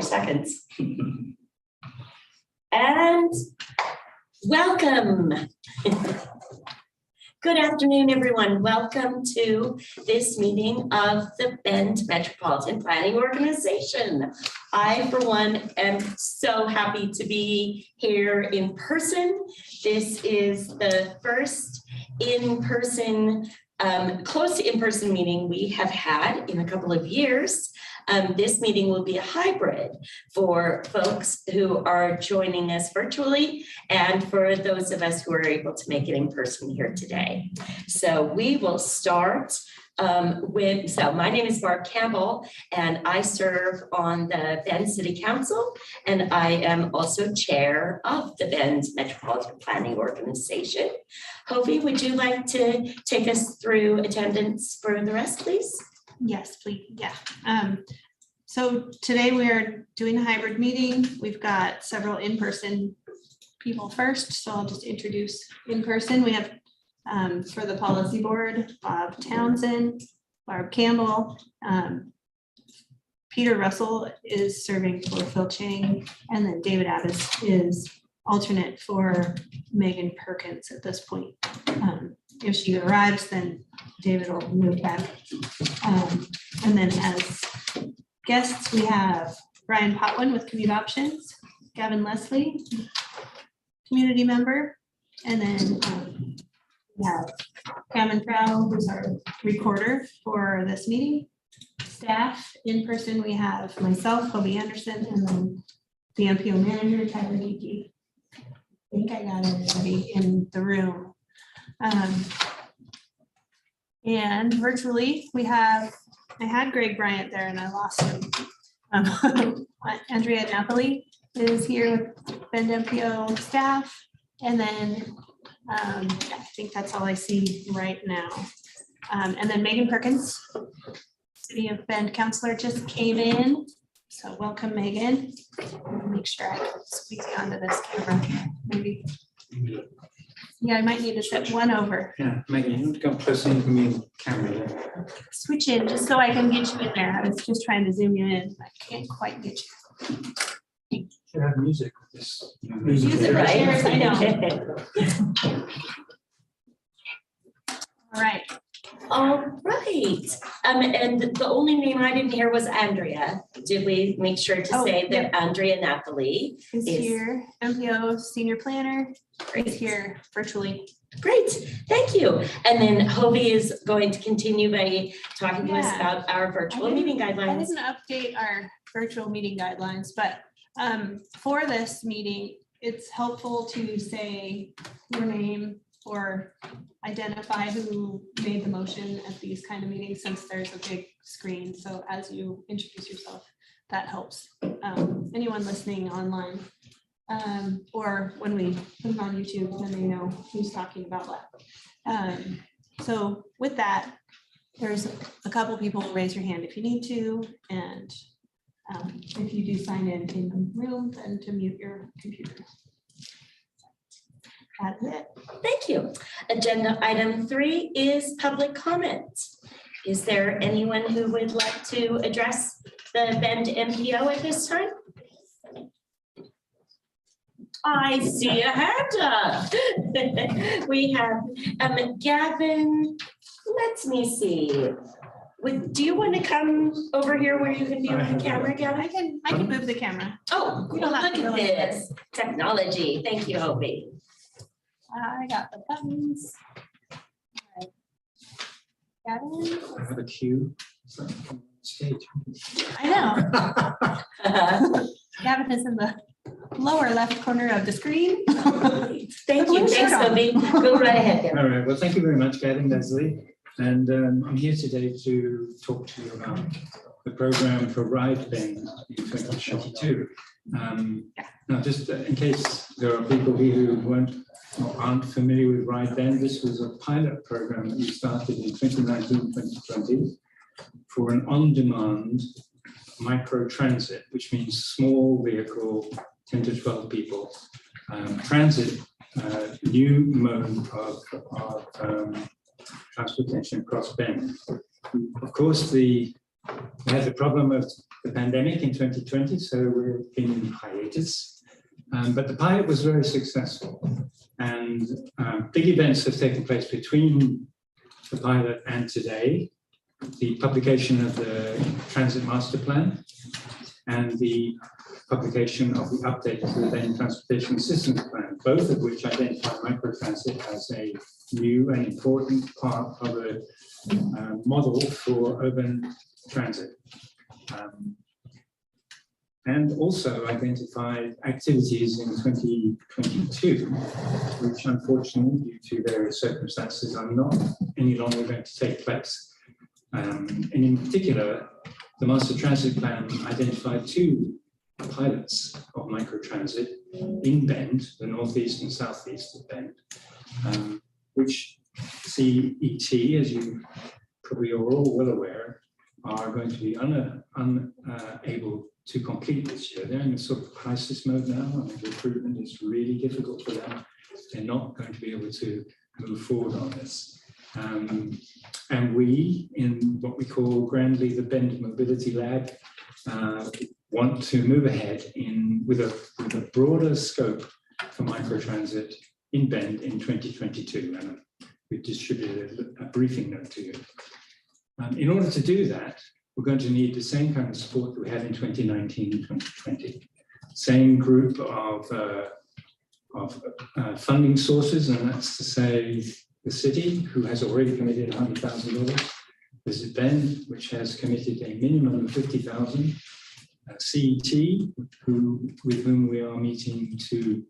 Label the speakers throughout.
Speaker 1: seconds. And welcome. Good afternoon, everyone. Welcome to this meeting of the Bend Metropolitan Planning Organization. I, for one, am so happy to be here in person. This is the first in-person, close to in-person meeting we have had in a couple of years. This meeting will be a hybrid for folks who are joining us virtually and for those of us who are able to make it in person here today. So we will start my name is Barb Campbell and I serve on the Bend City Council, and I am also chair of the Bend Metropolitan Planning Organization. Hovey, would you like to take us through attendance for the rest, please?
Speaker 2: Yes, please. Yeah. So today we're doing a hybrid meeting. We've got several in-person people first, so I'll just introduce in person. We have for the policy board, Bob Townsend, Barb Campbell, Peter Russell is serving for Phil Chang, and then David Abbas is alternate for Megan Perkins at this point. If she arrives, then David will move back. And then as guests, we have Brian Potwin with Commute Options, Gavin Leslie, community member, and then we have Cameron Trow, who's our recorder for this meeting. Staff in person, we have myself, Hovey Anderson, and then the MPO manager, Tyler Geeky. I think I got everybody in the room. And virtually we have, I had Greg Bryant there and I lost him. Andrea Napoli is here with Bend MPO staff. And then I think that's all I see right now. And then Megan Perkins, City of Bend counselor, just came in. So welcome, Megan. Make sure I can squeeze you onto this camera. Maybe. Yeah, I might need to set one over.
Speaker 3: Yeah, Megan, you want to come closer in the camera?
Speaker 2: Switch in just so I can get you in there. I was just trying to zoom you in. I can't quite get you.
Speaker 3: You should have music with this.
Speaker 2: Music, right? Cheers, I know. All right.
Speaker 1: All right. And the only name I didn't hear was Andrea. Did we make sure to say that Andrea Napoli
Speaker 2: is here? MPO senior planner is here virtually.
Speaker 1: Great, thank you. And then Hovey is going to continue by talking to us about our virtual meeting guidelines.
Speaker 2: I didn't update our virtual meeting guidelines, but for this meeting, it's helpful to say your name or identify who made the motion at these kind of meetings, since there's a big screen. So as you introduce yourself, that helps anyone listening online, or when we put them on YouTube, then they know who's talking about what. So with that, there's a couple people who raise your hand if you need to, and if you do sign in the room, then to mute your computer. That's it.
Speaker 1: Thank you. Agenda item 3 is public comment. Is there anyone who would like to address the Bend MPO at this time? I see a hand up. We have Gavin. Let me see. Do you want to come over here where you can be on the camera, Gavin?
Speaker 2: I can move the camera.
Speaker 1: Oh,
Speaker 2: You don't
Speaker 1: look
Speaker 2: have to
Speaker 1: at
Speaker 2: really-
Speaker 1: this technology. Thank you, Hovey.
Speaker 2: I got the buttons. All right. Gavin?
Speaker 3: I have a cue. So, stage.
Speaker 2: I know. Gavin is in the lower left corner of the screen.
Speaker 1: Thank you. Thanks, Hovey. Go right ahead, Gavin.
Speaker 3: All right, well, thank you very much, Gavin, Leslie. And I'm here today to talk to you about the program for Ride Bend in 2022. Now, just in case there are people here who aren't familiar with Ride Bend, this was a pilot program that we started in 2019-2020 for an on-demand micro transit, which means small vehicle, 10 to 12 people, transit, new mode of transportation across Bend. Of course, the We had the problem of the pandemic in 2020, so we've been in hiatus. But the pilot was very successful, and big events have taken place between the pilot and today. The publication of the Transit Master Plan and the publication of the update to the Bend Transportation Systems Plan, both of which identify microtransit as a new and important part of a model for urban transit. And also identified activities in 2022, which unfortunately, due to various circumstances, are not any longer going to take place. And in particular, the Master Transit Plan identified 2 pilots of microtransit in Bend, the northeast and southeast of Bend, which CET, as you probably are all well aware, are going to be unable to complete this year. They're in a sort of crisis mode now, and recruitment is really difficult for them. They're not going to be able to move forward on this. And we, in what we call grandly the Bend Mobility Lab, want to move ahead with a broader scope for microtransit in Bend in 2022. And we've distributed a briefing note to you. In order to do that, we're going to need the same kind of support that we had in 2019 and 2020. Same group of funding sources, and that's to say the city, who has already committed $100,000, Visit Bend, which has committed a minimum of $50,000, CET, with whom we are meeting to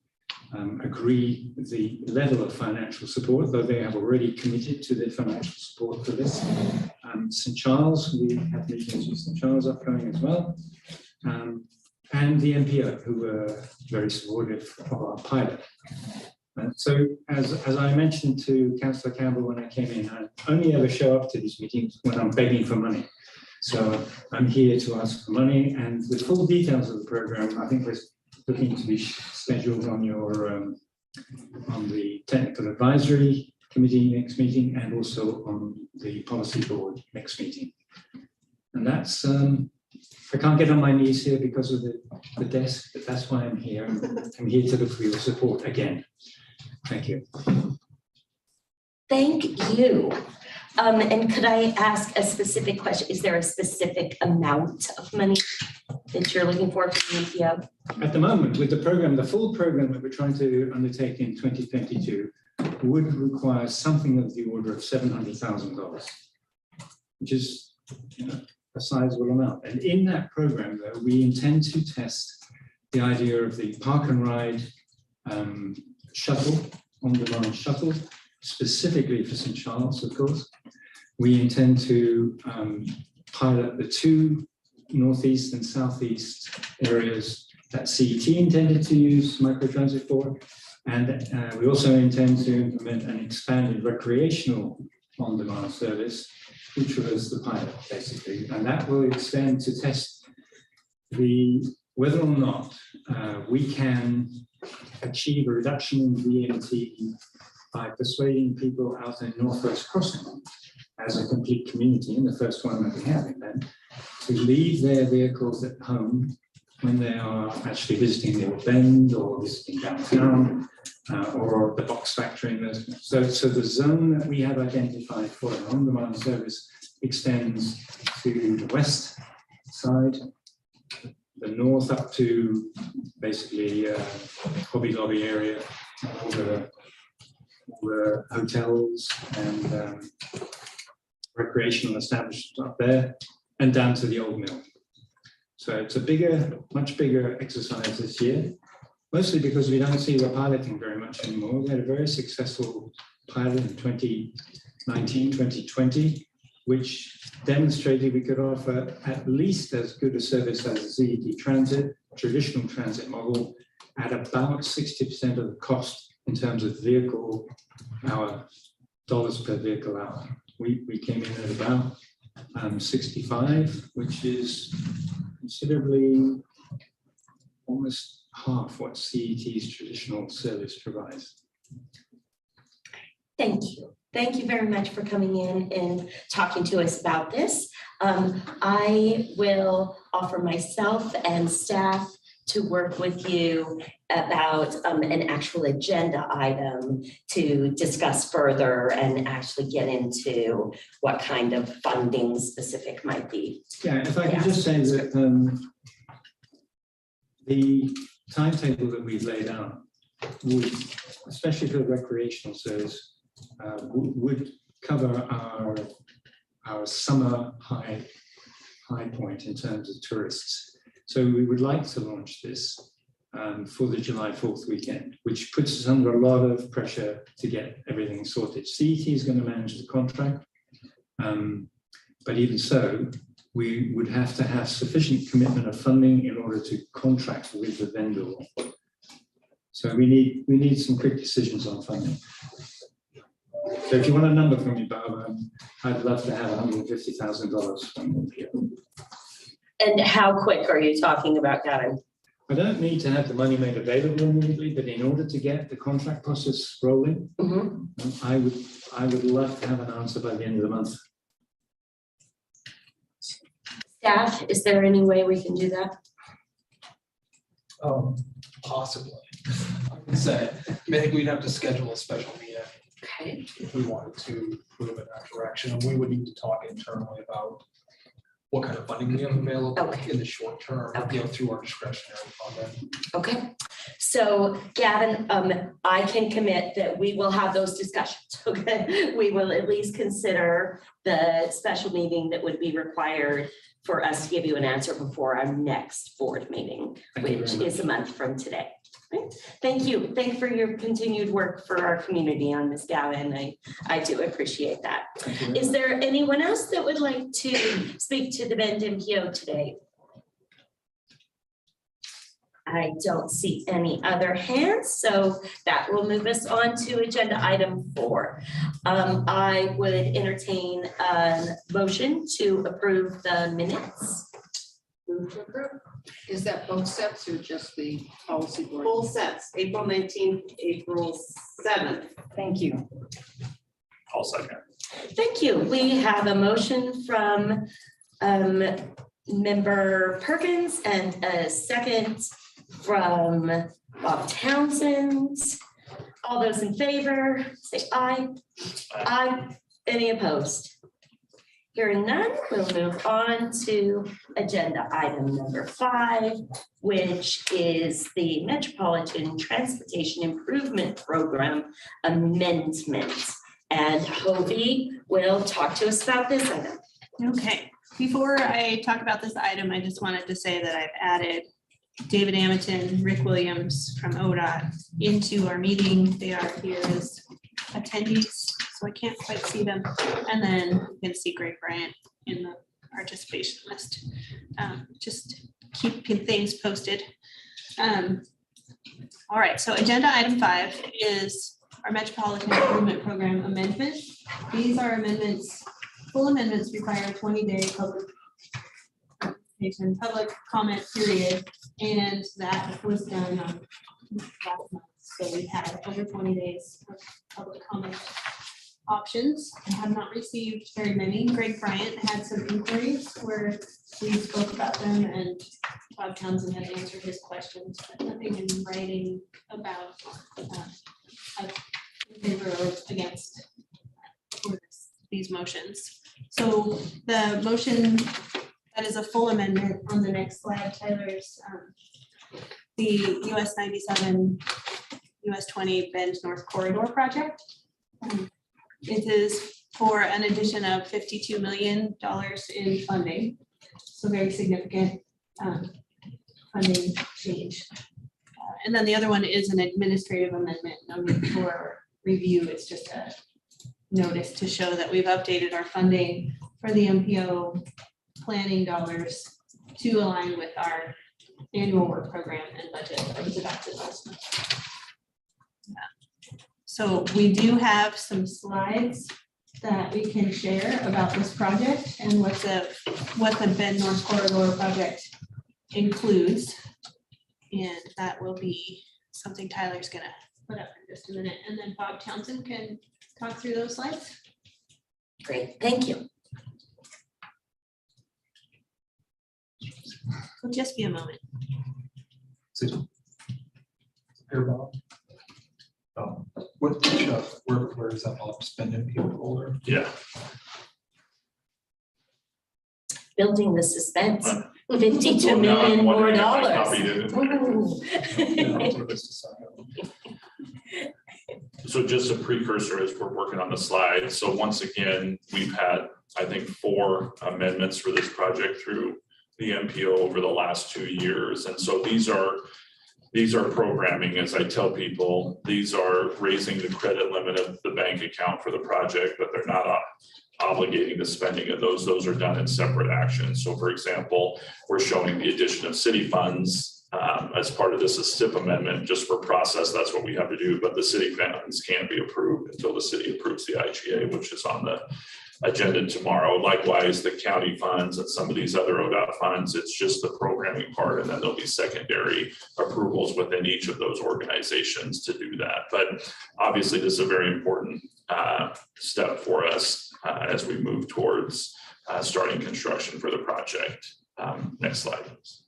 Speaker 3: agree the level of financial support, though they have already committed to their financial support for this. St. Charles, we have meetings with St. Charles upcoming as well. And the MPO, who were very supportive of our pilot. So as I mentioned to Councillor Campbell when I came in, I only ever show up to these meetings when I'm begging for money. So I'm here to ask for money, and the full details of the program, I think we're looking to be scheduled on your on the Technical Advisory Committee next meeting, and also on the Policy Board next meeting. And that's, I can't get on my knees here because of the desk, but that's why I'm here. I'm here to look for your support again. Thank you.
Speaker 1: Thank you. And could I ask a specific question? Is there a specific amount of money that you're looking for the MPO?
Speaker 3: At the moment, with the program, the full program that we're trying to undertake in 2022 would require something of the order of $700,000, which is, you know, a sizable amount. And in that program, though, we intend to test the idea of the park and ride shuttle, on-demand shuttle, specifically for St. Charles, of course. We intend to pilot the 2 northeast and southeast areas that CET intended to use microtransit for. And we also intend to implement an expanded recreational on-demand service, which was the pilot, basically. And that will extend to test whether or not we can achieve a reduction in VMT by persuading people out in Northwest Crossing as a complete community, and the first one that we have in Bend, to leave their vehicles at home when they are actually visiting the Old Bend or visiting downtown or the box factory. So the zone that we have identified for an on-demand service extends to the west side, the north up to basically Hobby Lobby area, all the hotels and recreational establishments up there, and down to the old mill. So it's a much bigger exercise this year, mostly because we don't see the piloting very much anymore. We had a very successful pilot in 2019, 2020, which demonstrated we could offer at least as good a service as a CET transit, traditional transit model, at about 60% of the cost in terms of vehicle hour, dollars per vehicle hour. We came in at about 65, which is considerably almost half what CET's traditional service provides.
Speaker 1: Thank you. Thank you very much for coming in and talking to us about this. I will offer myself and staff to work with you about an actual agenda item to discuss further and actually get into what kind of funding specific might be.
Speaker 3: Yeah, if I could just say that the timetable that we've laid out would, especially for the recreational service, would cover our summer high point in terms of tourists. So we would like to launch this for the July 4th weekend, which puts us under a lot of pressure to get everything sorted. CET is going to manage the contract, but even so, we would have to have sufficient commitment of funding in order to contract with the vendor. So we need some quick decisions on funding. So if you want a number from me, Bob, I'd love to have $150,000 from MPO.
Speaker 1: And how quick are you talking about, Gavin?
Speaker 3: I don't need to have the money made available immediately, but in order to get the contract process rolling, I would love to have an answer by the end of the month.
Speaker 1: Staff, is there any way we can do that?
Speaker 4: Possibly. I would say, I think we'd have to schedule a special meeting
Speaker 1: Okay.
Speaker 4: if we wanted to move in that direction. And we would need to talk internally about what kind of funding we have available
Speaker 1: Okay.
Speaker 4: in the short term,
Speaker 1: Okay.
Speaker 4: through our discretionary funding.
Speaker 1: Okay, so Gavin, I can commit that we will have those discussions, okay? We will at least consider the special meeting that would be required for us to give you an answer before our next board meeting,
Speaker 3: Thank you
Speaker 1: which
Speaker 3: very
Speaker 1: is a month from today. Right? Thank you. Thanks for your continued work for our community on this, Gavin. I do appreciate that.
Speaker 3: Thank you very
Speaker 1: Is
Speaker 3: much.
Speaker 1: there anyone else that would like to speak to the Bend MPO today? I don't see any other hands, so that will move us on to agenda item 4. I would entertain a motion to approve the minutes.
Speaker 5: Move to approve. Is that both sets or just the policy board?
Speaker 6: Full sets, April 19th, April 7th.
Speaker 5: Thank you.
Speaker 7: I'll second.
Speaker 1: Thank you. We have a motion from member Perkins and a second from Bob Townsend. All those in favor, say aye. Aye. Any opposed? Hearing none, we'll move on to agenda item number 5, which is the Metropolitan Transportation Improvement Program amendment. And Hovey will talk to us about this item.
Speaker 2: Okay, before I talk about this item, I just wanted to say that I've added David Amerton, Rick Williams from ODOT into our meeting. They are here as attendees, so I can't quite see them. And then you can see Greg Bryant in the participation list. Just keeping things posted. All right, so agenda item 5 is our Metropolitan Improvement Program amendment. These are amendments, full amendments require a 20-day public comment period, and that was done on last month. So we had over 20 days of public comment options. I have not received very many. Greg Bryant had some inquiries where we spoke about them, and Bob Townsend had answered his questions, but nothing in writing about in favor or against for these motions. So the motion that is a full amendment on the next slide, Tyler's the US 97, US 20 Bend North Corridor project. It is for an addition of $52 million in funding. So very significant funding change. And then the other one is an administrative amendment, no need for review. It's just a notice to show that we've updated our funding for the MPO planning dollars to align with our annual work program and budget that was adopted last month. So we do have some slides that we can share about this project and what the Bend North Corridor project includes. And that will be something Tyler's gonna put up in just a minute. And then Bob Townsend can talk through those slides.
Speaker 1: Great, thank you.
Speaker 2: It'll just be a moment.
Speaker 4: Here, Bob. Where is that Bob Bend MPO folder?
Speaker 7: Yeah.
Speaker 1: Building the suspense,
Speaker 7: Well,
Speaker 1: 52
Speaker 7: Well, now I'm
Speaker 1: million more
Speaker 7: wondering if I
Speaker 1: dollars.
Speaker 7: copied it.
Speaker 1: Ooh.
Speaker 7: So just a precursor as we're working on the slide. So once again, we've had, I think, 4 amendments for this project through the MPO over the last 2 years. And so these are programming, as I tell people, these are raising the credit limit of the bank account for the project, but they're not obligating the spending of those. Those are done in separate actions. So for example, we're showing the addition of city funds as part of this STIP amendment, just for process, that's what we have to do, but the city funds can't be approved until the city approves the IGA, which is on the agenda tomorrow. Likewise, the county funds and some of these other ODOT funds, it's just the programming part, and then there'll be secondary approvals within each of those organizations to do that. But obviously, this is a very important step for us as we move towards starting construction for the project. Next slide, please.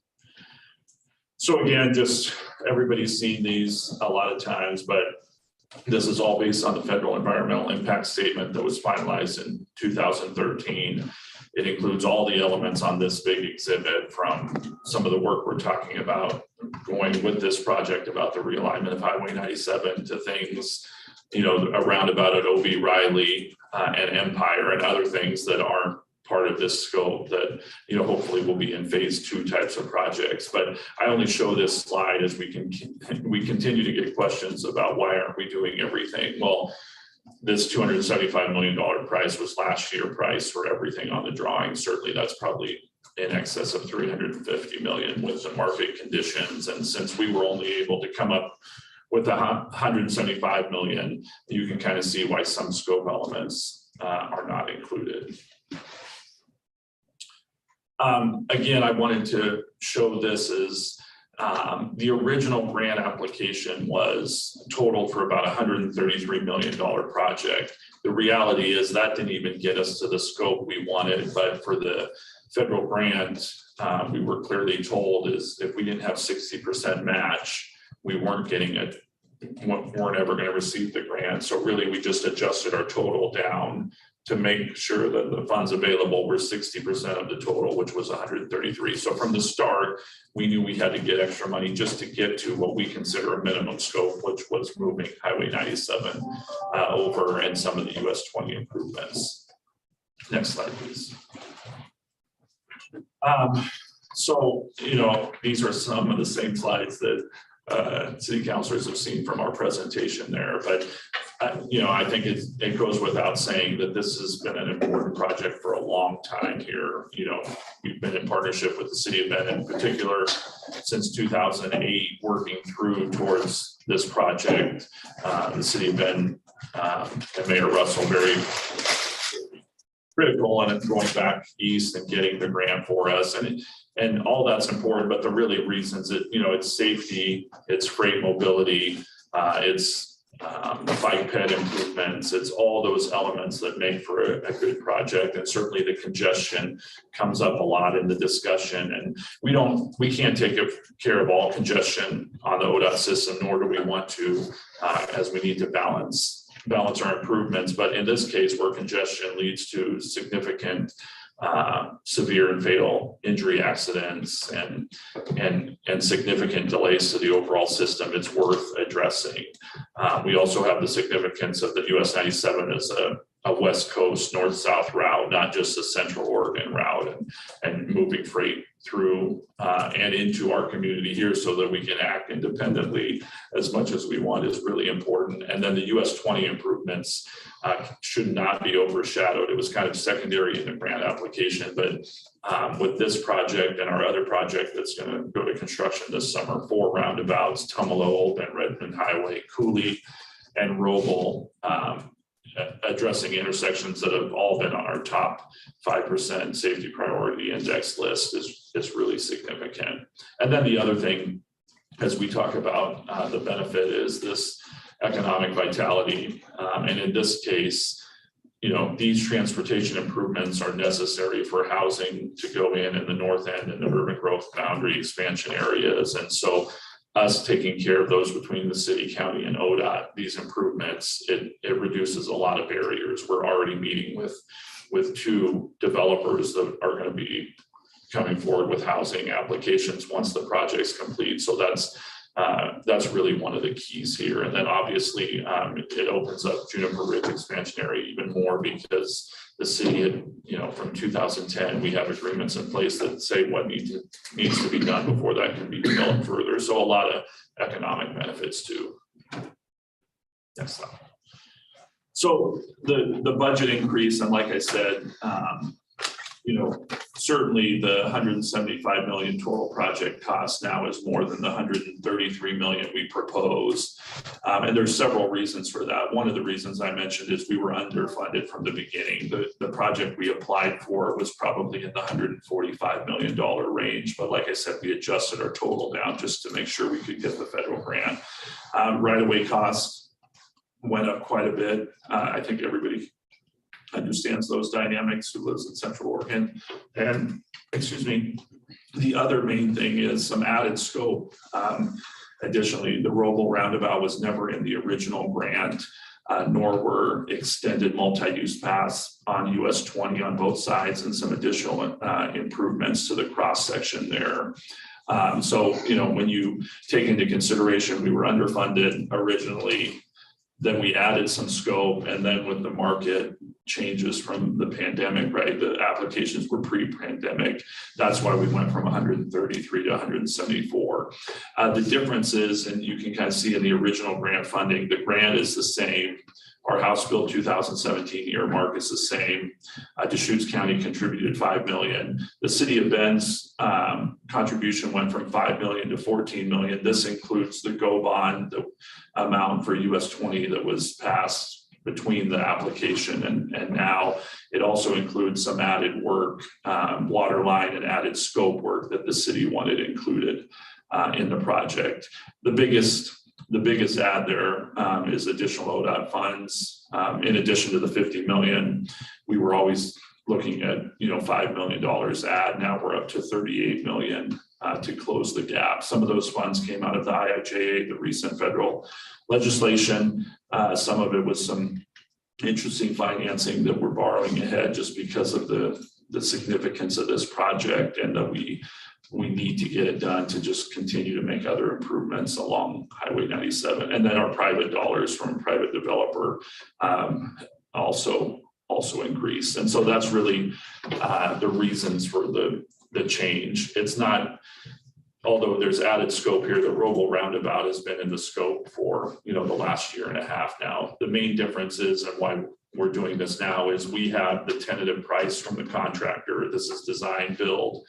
Speaker 7: So again, just everybody's seen these a lot of times, but this is all based on the federal environmental impact statement that was finalized in 2013. It includes all the elements on this big exhibit, from some of the work we're talking about going with this project about the realignment of Highway 97 to things, you know, a roundabout at OB Riley and Empire and other things that aren't part of this scope that, you know, hopefully will be in phase 2 types of projects. But I only show this slide as we continue to get questions about why aren't we doing everything? Well, this $275 million price was last year price for everything on the drawing. Certainly that's probably in excess of 350 million with the market conditions. And since we were only able to come up with 175 million, you can kind of see why some scope elements are not included. Again, I wanted to show this as the original grant application was total for about $133 million project. The reality is that didn't even get us to the scope we wanted, but for the federal grant, we were clearly told is if we didn't have 60% match, we weren't getting it, weren't ever going to receive the grant. So really, we just adjusted our total down to make sure that the funds available were 60% of the total, which was 133. So from the start, we knew we had to get extra money just to get to what we consider a minimum scope, which was moving Highway 97 over and some of the US 20 improvements. Next slide, please. So, you know, these are some of the same slides that city councilors have seen from our presentation there, but you know, I think it goes without saying that this has been an important project for a long time here. You know, we've been in partnership with the city of Bend in particular since 2008, working through towards this project. The city of Bend and Mayor Russell very critical in it going back east and getting the grant for us, and all that's important. But the really reasons it, you know, it's safety, it's freight mobility, it's bike ped improvements, it's all those elements that make for a good project. And certainly the congestion comes up a lot in the discussion, and we can't take care of all congestion on the ODOT system, nor do we want to, as we need to balance our improvements. But in this case, where congestion leads to significant severe and fatal injury accidents and significant delays to the overall system, it's worth addressing. We also have the significance of the US 97 as a West Coast north-south route, not just a Central Oregon route, and moving freight through and into our community here so that we can act independently as much as we want is really important. And then the US 20 improvements should not be overshadowed. It was kind of secondary in the grant application, but with this project and our other project that's going to go to construction this summer, 4 roundabouts, Tumalo, Old Bend, Redmond Highway, Cooley, and Roble, addressing intersections that have all been on our top 5% safety priority index list is really significant. And then the other thing, as we talk about the benefit, is this economic vitality. And in this case, these transportation improvements are necessary for housing to go in the north end and the urban growth boundary expansion areas. And so us taking care of those between the city, county, and ODOT, these improvements, it reduces a lot of barriers. We're already meeting with two developers that are going to be coming forward with housing applications once the project's complete. So that's really one of the keys here. And then obviously it opens up Juniper Ridge expansion area even more, because the city had, from 2010, we have agreements in place that say what needs to be done before that can be developed further. So a lot of economic benefits too. Next slide. So the budget increase, and like I said, certainly the 175 million total project cost now is more than the 133 million we proposed. And there's several reasons for that. One of the reasons I mentioned is we were underfunded from the beginning. The project we applied for was probably in the $145 million range. But like I said, we adjusted our total down just to make sure we could get the federal grant. Right-of-way costs went up quite a bit. I think everybody understands those dynamics who lives in Central Oregon. And the other main thing is some added scope. Additionally, the Roble roundabout was never in the original grant, nor were extended multi-use paths on US 20 on both sides and some additional improvements to the cross section there. So when you take into consideration we were underfunded originally, then we added some scope, and then with the market changes from the pandemic, right? The applications were pre-pandemic. That's why we went from 133 to 174. The difference is, and you can kind of see in the original grant funding, the grant is the same. Our House Bill 2017 earmark is the same. Deschutes County contributed $5 million. The city of Bend's contribution went from $5 million to $14 million. This includes the GO bond, the amount for US 20 that was passed between the application and now. It also includes some added work, water line and added scope work that the city wanted included in the project. The biggest add there is additional ODOT funds. In addition to the 50 million, we were always looking at $5 million add. Now we're up to 38 million to close the gap. Some of those funds came out of the IIJA, the recent federal legislation. Some of it was some interesting financing that we're borrowing ahead just because of the significance of this project, and that we need to get it done to just continue to make other improvements along Highway 97. And then our private dollars from private developer also increased. And so that's really the reasons for the change. It's not, although there's added scope here, the Roble roundabout has been in the scope for the last year and a half now. The main difference is, and why we're doing this now, is we have the tentative price from the contractor. This is design build.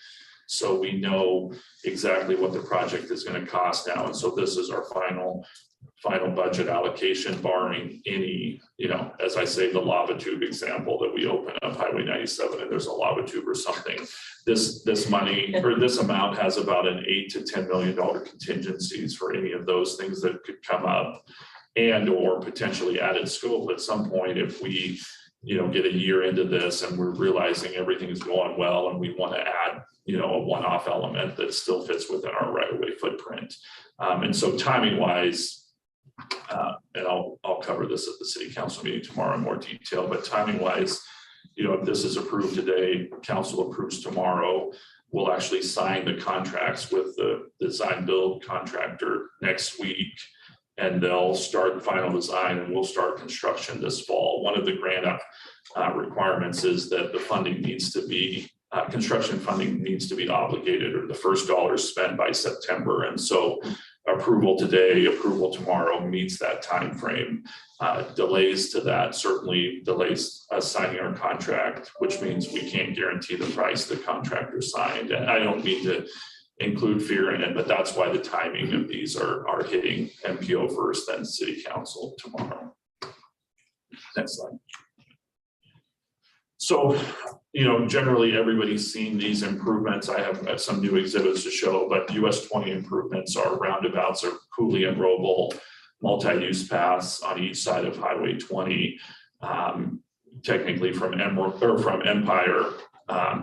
Speaker 7: So we know exactly what the project is going to cost now. And so this is our final budget allocation, barring any, as I say, the lava tube example that we open up Highway 97 and there's a lava tube or something. This money, or this amount, has about an $8 to $10 million contingencies for any of those things that could come up, and or potentially added scope at some point if we get a year into this and we're realizing everything's going well and we want to add a one-off element that still fits within our right-of-way footprint. And so timing wise, and I'll cover this at the city council meeting tomorrow in more detail, but timing wise, if this is approved today, council approves tomorrow, we'll actually sign the contracts with the design build contractor next week, and they'll start final design and we'll start construction this fall. One of the grant requirements is that the funding needs to be, construction funding needs to be obligated, or the first dollar spent by September. And so approval today, approval tomorrow meets that time frame. Delays to that certainly delays us signing our contract, which means we can't guarantee the price the contractor signed. And I don't mean to include fear in it, but that's why the timing of these are hitting MPO first, then city council tomorrow. Next slide. So, generally everybody's seen these improvements. I have some new exhibits to show, but US 20 improvements are roundabouts or Cooley and Roble, multi-use paths on each side of Highway 20. technically from Emerald or from Empire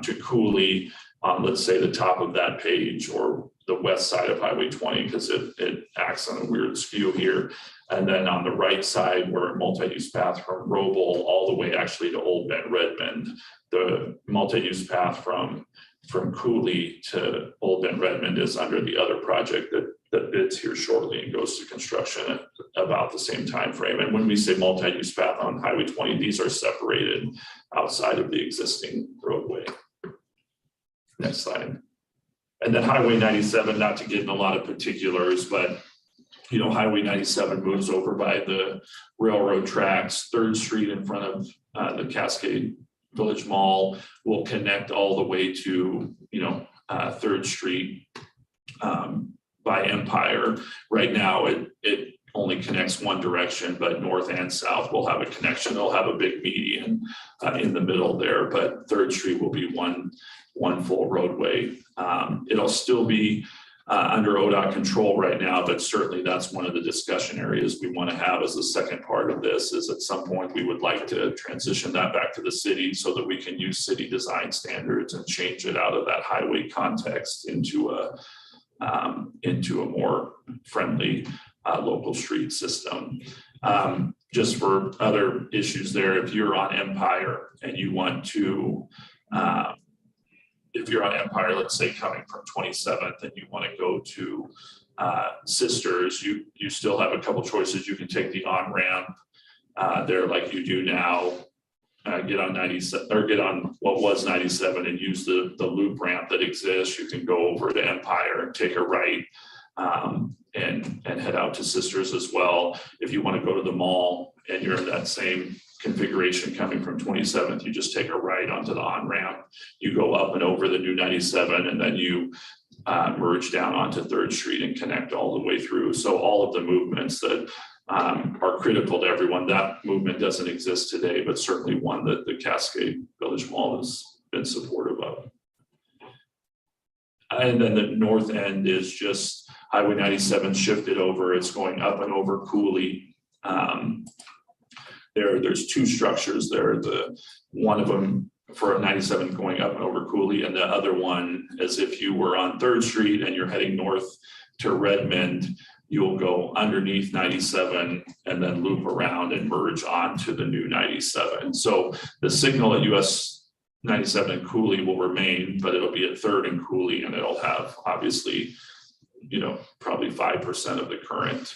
Speaker 7: to Cooley on, let's say, the top of that page or the west side of Highway 20, because it acts on a weird skew here. And then on the right side, we're multi-use path from Roble all the way actually to Old Bend Redmond. The multi-use path from Cooley to Old Bend Redmond is under the other project that bids here shortly and goes to construction at about the same time frame. And when we say multi-use path on Highway 20, these are separated outside of the existing roadway. Next slide. And then Highway 97, not to get in a lot of particulars, but you know, Highway 97 moves over by the railroad tracks. 3rd Street in front of the Cascade Village Mall will connect all the way to, you know, 3rd Street by Empire. Right now, it only connects one direction, but north and south will have a connection. They'll have a big median in the middle there, but 3rd Street will be one full roadway. It'll still be under ODOT control right now, but certainly that's one of the discussion areas we want to have as the second part of this. Is at some point we would like to transition that back to the city so that we can use city design standards and change it out of that highway context into a more friendly local street system. Just for other issues there, if you're on Empire and you want to if you're on Empire, let's say coming from 27th and you want to go to Sisters, you still have a couple choices. You can take the on-ramp there like you do now, get on 97 or get on what was 97 and use the loop ramp that exists. You can go over to Empire and take a right and head out to Sisters as well. If you want to go to the mall and you're in that same configuration coming from 27th, you just take a right onto the on-ramp, you go up and over the new 97, and then you merge down onto 3rd Street and connect all the way through. So all of the movements that are critical to everyone, that movement doesn't exist today, but certainly one that the Cascade Village Mall has been supportive of. And then the north end is just Highway 97 shifted over. It's going up and over Cooley. There's 2 structures there. The one of them for 97 going up and over Cooley, and the other one, as if you were on 3rd Street and you're heading north to Redmond, you'll go underneath 97 and then loop around and merge onto the new 97. So the signal at US 97 and Cooley will remain, but it'll be at 3rd and Cooley, and it'll have obviously, you know, probably 5% of the current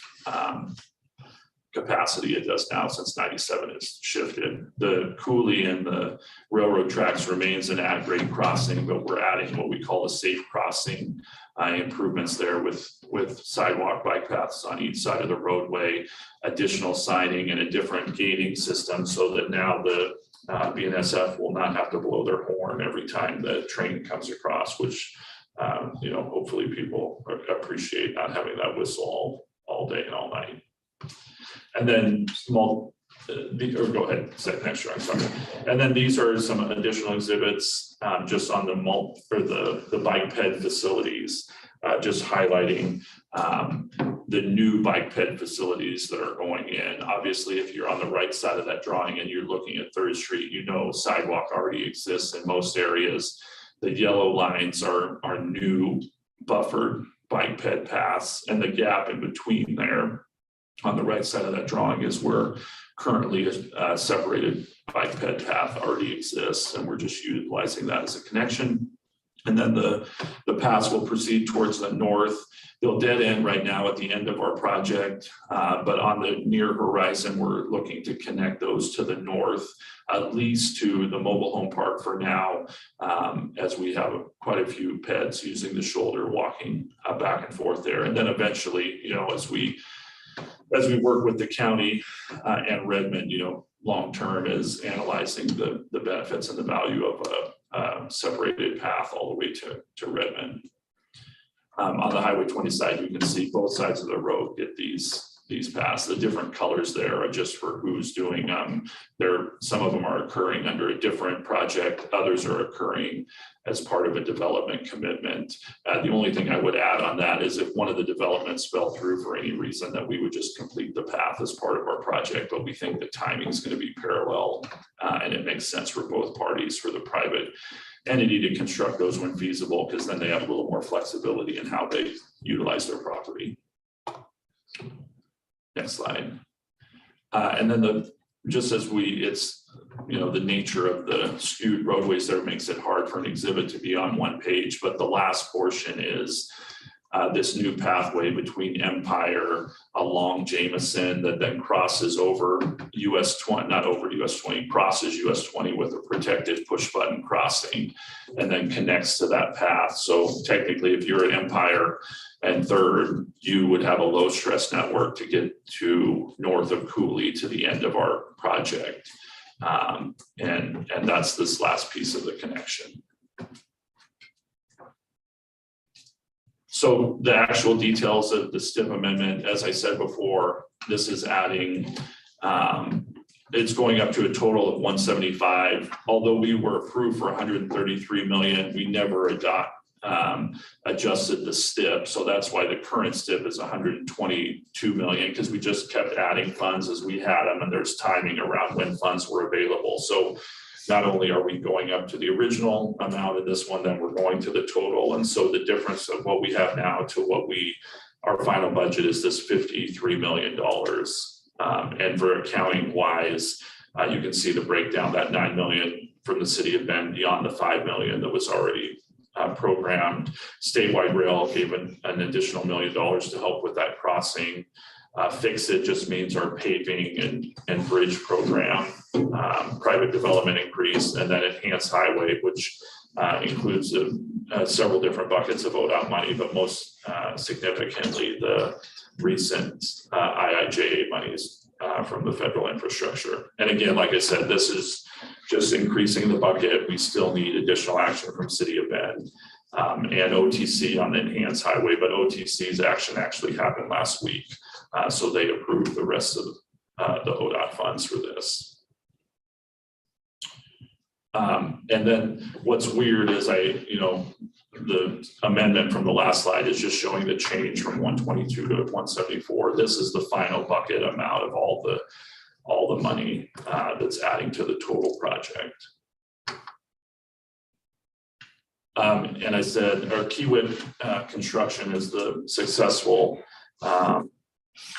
Speaker 7: capacity it does now, since 97 is shifted. The Cooley and the railroad tracks remains an at-grade crossing, but we're adding what we call a safe crossing improvements there with sidewalk bike paths on each side of the roadway, additional siding and a different gating system so that now the BNSF will not have to blow their horn every time the train comes across, which you know, hopefully people appreciate not having that whistle all day and all night. And then go ahead, say next year, I'm sorry. And then these are some additional exhibits just on the bike ped facilities, just highlighting the new bike ped facilities that are going in. Obviously, if you're on the right side of that drawing and you're looking at 3rd Street, you know sidewalk already exists in most areas. The yellow lines are new buffered bike ped paths, and the gap in between there on the right side of that drawing is where currently a separated bike ped path already exists, and we're just utilizing that as a connection. And then the paths will proceed towards the north. They'll dead end right now at the end of our project, but on the near horizon, we're looking to connect those to the north, at least to the mobile home park for now, as we have quite a few peds using the shoulder walking back and forth there. And then eventually, you know, as we work with the county and Redmond, you know, long-term is analyzing the benefits and the value of a separated path all the way to Redmond. On the Highway 20 side, you can see both sides of the road get these these paths. The different colors there are just for who's doing them. Some of them are occurring under a different project, others are occurring as part of a development commitment. The only thing I would add on that is if one of the developments fell through for any reason, that we would just complete the path as part of our project, but we think the timing is going to be parallel and it makes sense for both parties, for the private entity to construct those when feasible, because then they have a little more flexibility in how they utilize their property. Next slide. And then just as it's, the nature of the skewed roadways there makes it hard for an exhibit to be on one page, but the last portion is this new pathway between Empire along Jameson that then crosses over US 20, not over US 20, crosses US 20 with a protected push button crossing and then connects to that path. So technically, if you're at Empire and 3rd, you would have a low stress network to get to north of Cooley to the end of our project. And that's this last piece of the connection. So the actual details of the STIP amendment, as I said before, this is adding, it's going up to a total of 175. Although we were approved for 133 million, we never adjusted the STIP. So that's why the current STIP is 122 million, because we just kept adding funds as we had them, and there's timing around when funds were available. So not only are we going up to the original amount of this one, then we're going to the total. And so the difference of what we have now to what our final budget is this $53 million. And for accounting wise, you can see the breakdown, that 9 million from the city of Bend beyond the 5 million that was already programmed. Statewide Rail gave an additional $1 million to help with that crossing. Fix It just means our paving and bridge program, private development increase, and then Enhanced Highway, which includes several different buckets of ODOT money, but most significantly the recent IIJA monies from the federal infrastructure. And again, like I said, this is just increasing the bucket. We still need additional action from City of Bend and OTC on the Enhanced Highway, but OTC's action actually happened last week. So they approved the rest of the ODOT funds for this. And then what's weird is the amendment from the last slide is just showing the change from 122 to 174. This is the final bucket amount of all the money that's adding to the total project. And I said our Kiewit construction is the successful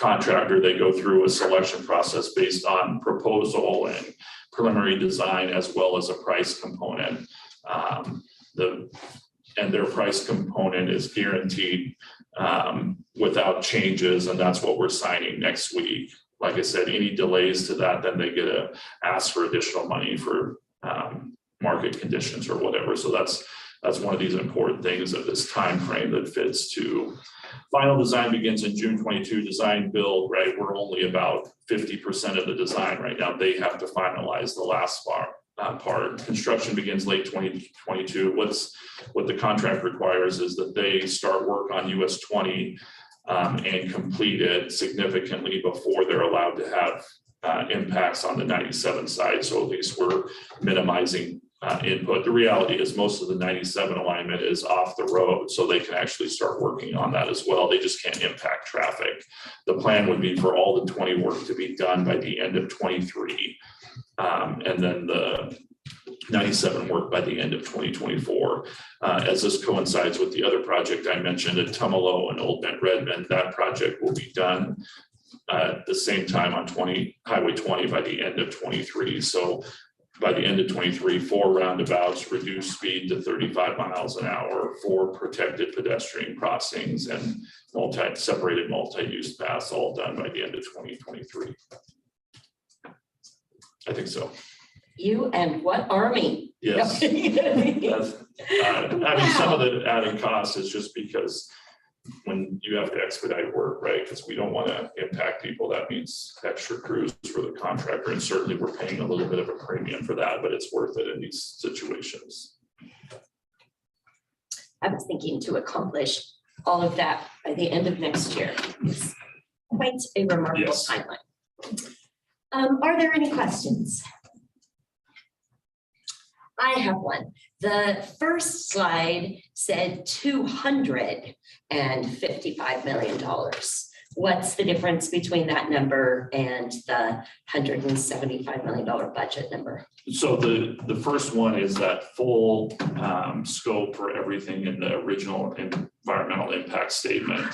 Speaker 7: contractor. They go through a selection process based on proposal and preliminary design, as well as a price component. And their price component is guaranteed without changes, and that's what we're signing next week. Like I said, any delays to that, then they get to ask for additional money for market conditions or whatever. So that's one of these important things of this time frame that fits to. Final design begins in June 22, design build, right? We're only about 50% of the design right now. They have to finalize the last part. Construction begins late 2022. What the contract requires is that they start work on US 20 and complete it significantly before they're allowed to have impacts on the 97 side. So at least we're minimizing input. The reality is most of the 97 alignment is off the road, so they can actually start working on that as well. They just can't impact traffic. The plan would be for all the 20 work to be done by the end of 23, and then the 97 work by the end of 2024. As this coincides with the other project I mentioned at Tumalo and Old Bend Redmond, that project will be done at the same time on Highway 20 by the end of 23. So by the end of 23, 4 roundabouts, reduced speed to 35 miles an hour, 4 protected pedestrian crossings, and separated multi-use paths, all done by the end of 2023. I think so.
Speaker 1: You and what army?
Speaker 7: Yes. I mean, some of the added cost is just because when you have to expedite work, right? Because we don't want to impact people. That means extra crews for the contractor. And certainly we're paying a little bit of a premium for that, but it's worth it in these situations.
Speaker 1: I was thinking to accomplish all of that by the end of next year. quite a remarkable
Speaker 7: Yes.
Speaker 1: timeline. Are there any questions? I have one. The first slide said $255 million. What's the difference between that number and the $175 million budget number?
Speaker 7: So the first one is that full scope for everything in the original environmental impact statement.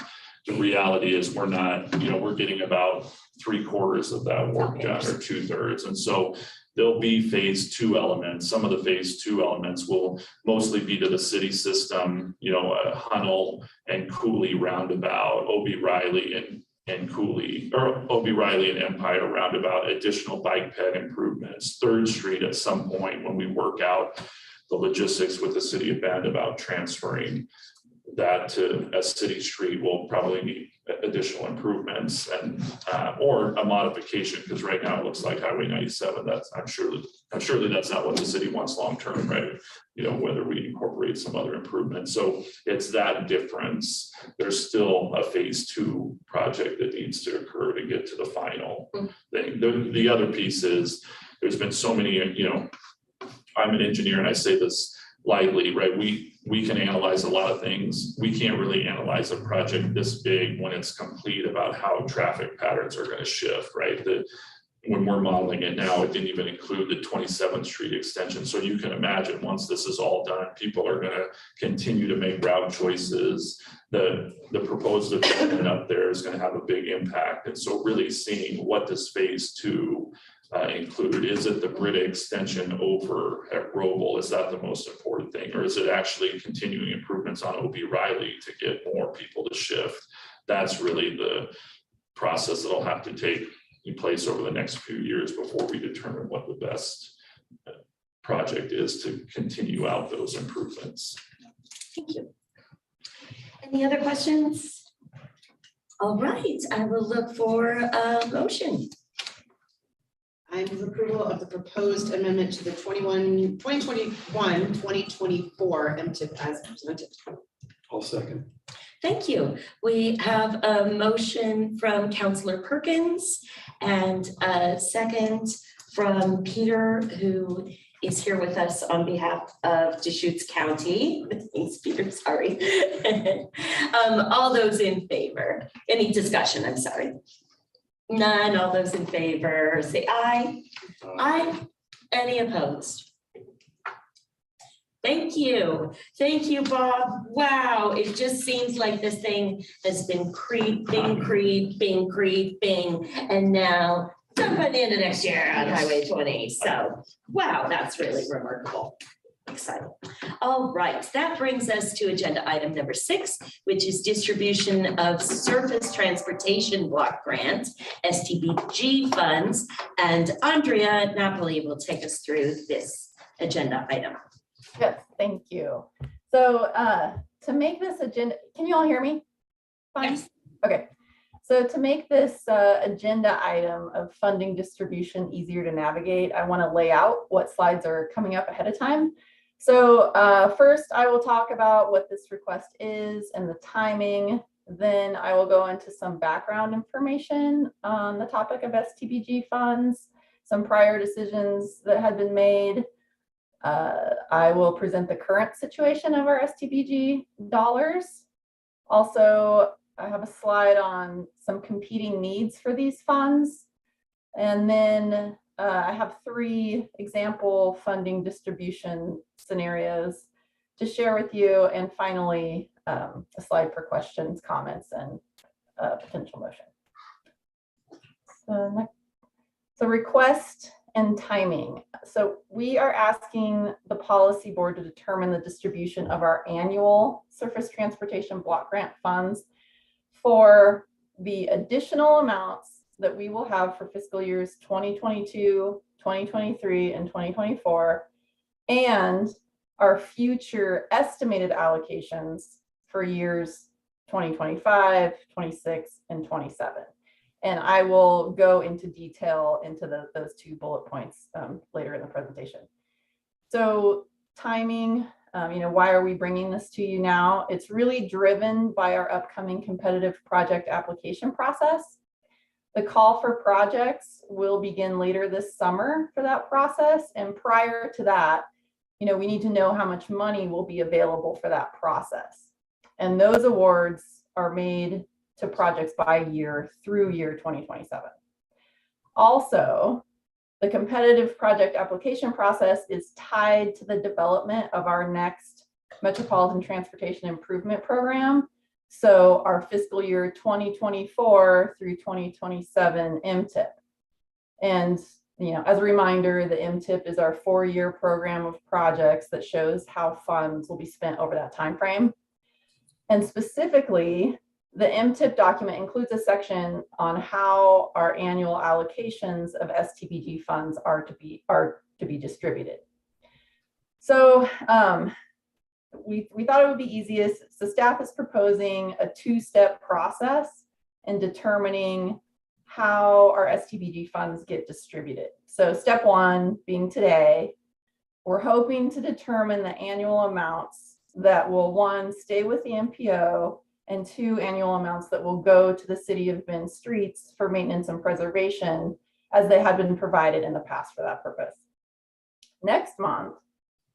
Speaker 7: The reality is we're not, we're getting about 3/4 of that work done, or 2/3. And so there'll be phase 2 elements. Some of the phase 2 elements will mostly be to the city system, Hunnell and Cooley roundabout, O.B. Riley and Cooley, or O.B. Riley and Empire roundabout, additional bike ped improvements, 3rd Street at some point when we work out the logistics with the city of Bend about transferring that to a city street. Will probably need additional improvements and or a modification, because right now it looks like Highway 97. I'm surely that's not what the city wants long term, right? Whether we incorporate some other improvements. So it's that difference. There's still a phase 2 project that needs to occur to get to the final thing. The other piece is there's been so many, I'm an engineer and I say this lightly, right? We can analyze a lot of things. We can't really analyze a project this big when it's complete about how traffic patterns are going to shift, right? When we're modeling it now, it didn't even include the 27th Street extension. So you can imagine once this is all done, people are going to continue to make route choices. The proposed development up there is going to have a big impact. And so really seeing what does phase 2 include. Is it the Brita extension over at Roble? Is that the most important thing? Or is it actually continuing improvements on O.B. Riley to get more people to shift? That's really the process that'll have to take place over the next few years before we determine what the best project is to continue out those improvements.
Speaker 1: Thank you. Any other questions? All right, I will look for a motion.
Speaker 6: I move approval of the proposed amendment to the 2021-2024 MTIP as presented.
Speaker 4: I'll second.
Speaker 1: Thank you. We have a motion from Councillor Perkins and a second from Peter, who is here with us on behalf of Deschutes County. Thanks, Peter, sorry. All those in favor? Any discussion? I'm sorry. None. All those in favor say aye. Aye. Any opposed? Thank you. Thank you, Bob. Wow, it just seems like this thing has been creeping, and now done by the end of next year on Highway 20. So, wow, that's really remarkable. Exciting. All right, that brings us to agenda item number 6, which is distribution of surface transportation block grant, STBG funds. And Andrea Napoli will take us through this agenda item.
Speaker 8: Yes, thank you. So to make this agenda, can you all hear me? Fine.
Speaker 1: Yes.
Speaker 8: Okay. So to make this agenda item of funding distribution easier to navigate, I want to lay out what slides are coming up ahead of time. So first, I will talk about what this request is and the timing. Then I will go into some background information on the topic of STBG funds, some prior decisions that had been made. I will present the current situation of our STBG dollars. Also, I have a slide on some competing needs for these funds. And then I have 3 example funding distribution scenarios to share with you. And finally, a slide for questions, comments, and potential motion. So request and timing. So we are asking the policy board to determine the distribution of our annual surface transportation block grant funds for the additional amounts that we will have for fiscal years 2022, 2023, and 2024, and our future estimated allocations for years 2025, 26, and 27. And I will go into detail into those 2 bullet points later in the presentation. So timing, why are we bringing this to you now? It's really driven by our upcoming competitive project application process The call for projects will begin later this summer for that process. And prior to that, we need to know how much money will be available for that process. And those awards are made to projects by year through year 2027. Also, the competitive project application process is tied to the development of our next Metropolitan Transportation Improvement Program. So our fiscal year 2024 through 2027 MTIP. And as a reminder, the MTIP is our 4-year program of projects that shows how funds will be spent over that time frame. And specifically, the MTIP document includes a section on how our annual allocations of STBG funds are to be distributed. So we thought it would be easiest. So staff is proposing a 2-step process in determining how our STBG funds get distributed. So step 1 being today, we're hoping to determine the annual amounts that will 1, stay with the MPO, and 2, annual amounts that will go to the City of Bend streets for maintenance and preservation as they had been provided in the past for that purpose. Next month,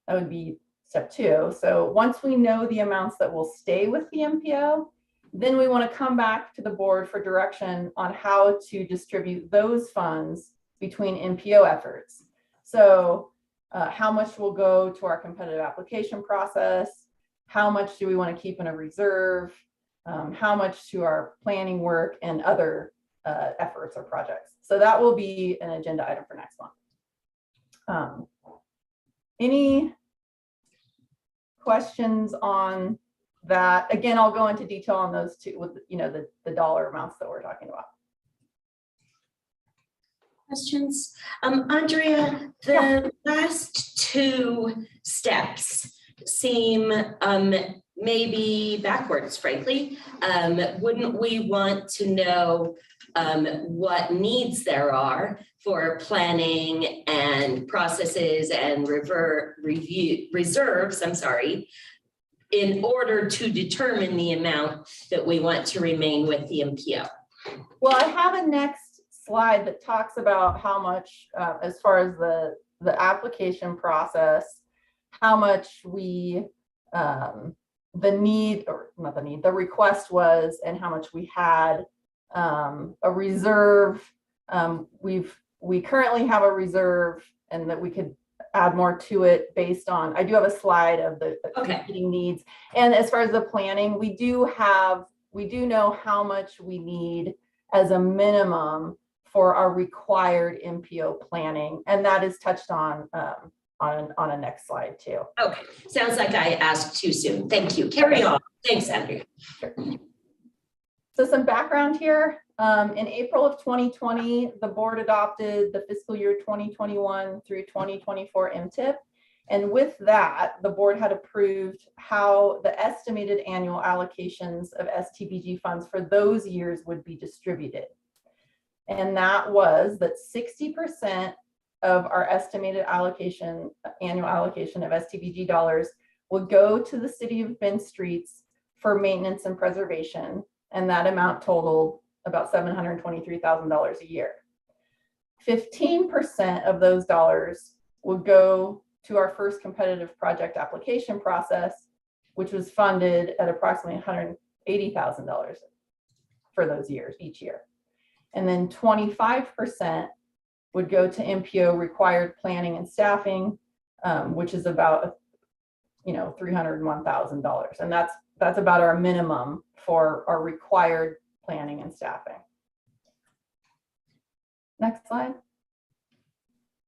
Speaker 8: that would be step 2. So once we know the amounts that will stay with the MPO, then we want to come back to the board for direction on how to distribute those funds between MPO efforts. So how much will go to our competitive application process? How much do we want to keep in a reserve? How much to our planning work and other efforts or projects? So that will be an agenda item for next month. Any questions on that? Again, I'll go into detail on those two with the dollar amounts that we're talking about.
Speaker 1: Questions? Andrea, the last 2 steps seem maybe backwards, frankly. Wouldn't we want to know what needs there are for planning and processes and reserves, in order to determine the amount that we want to remain with the MPO?
Speaker 8: Well, I have a next slide that talks about how much, as far as the application process, how much we, the request was, and how much we had a reserve. We currently have a reserve, and that we could add more to it based on, I do have a slide of the competing needs. And as far as the planning, we do know how much we need as a minimum for our required MPO planning. And that is touched on a next slide too.
Speaker 1: Okay, sounds like I asked too soon. Thank you. Carry on. Thanks, Andrea.
Speaker 8: Sure. So some background here. In April of 2020, the board adopted the fiscal year 2021 through 2024 MTIP. And with that, the board had approved how the estimated annual allocations of STBG funds for those years would be distributed. And that was that 60% of our estimated allocation, annual allocation of STBG dollars, would go to the City of Bend streets for maintenance and preservation. And that amount totaled about $723,000 a year. 15% of those dollars would go to our first competitive project application process, which was funded at approximately $180,000 for those years, each year. And then 25% would go to MPO required planning and staffing, which is about $301,000. And that's about our minimum for our required planning and staffing. Next slide.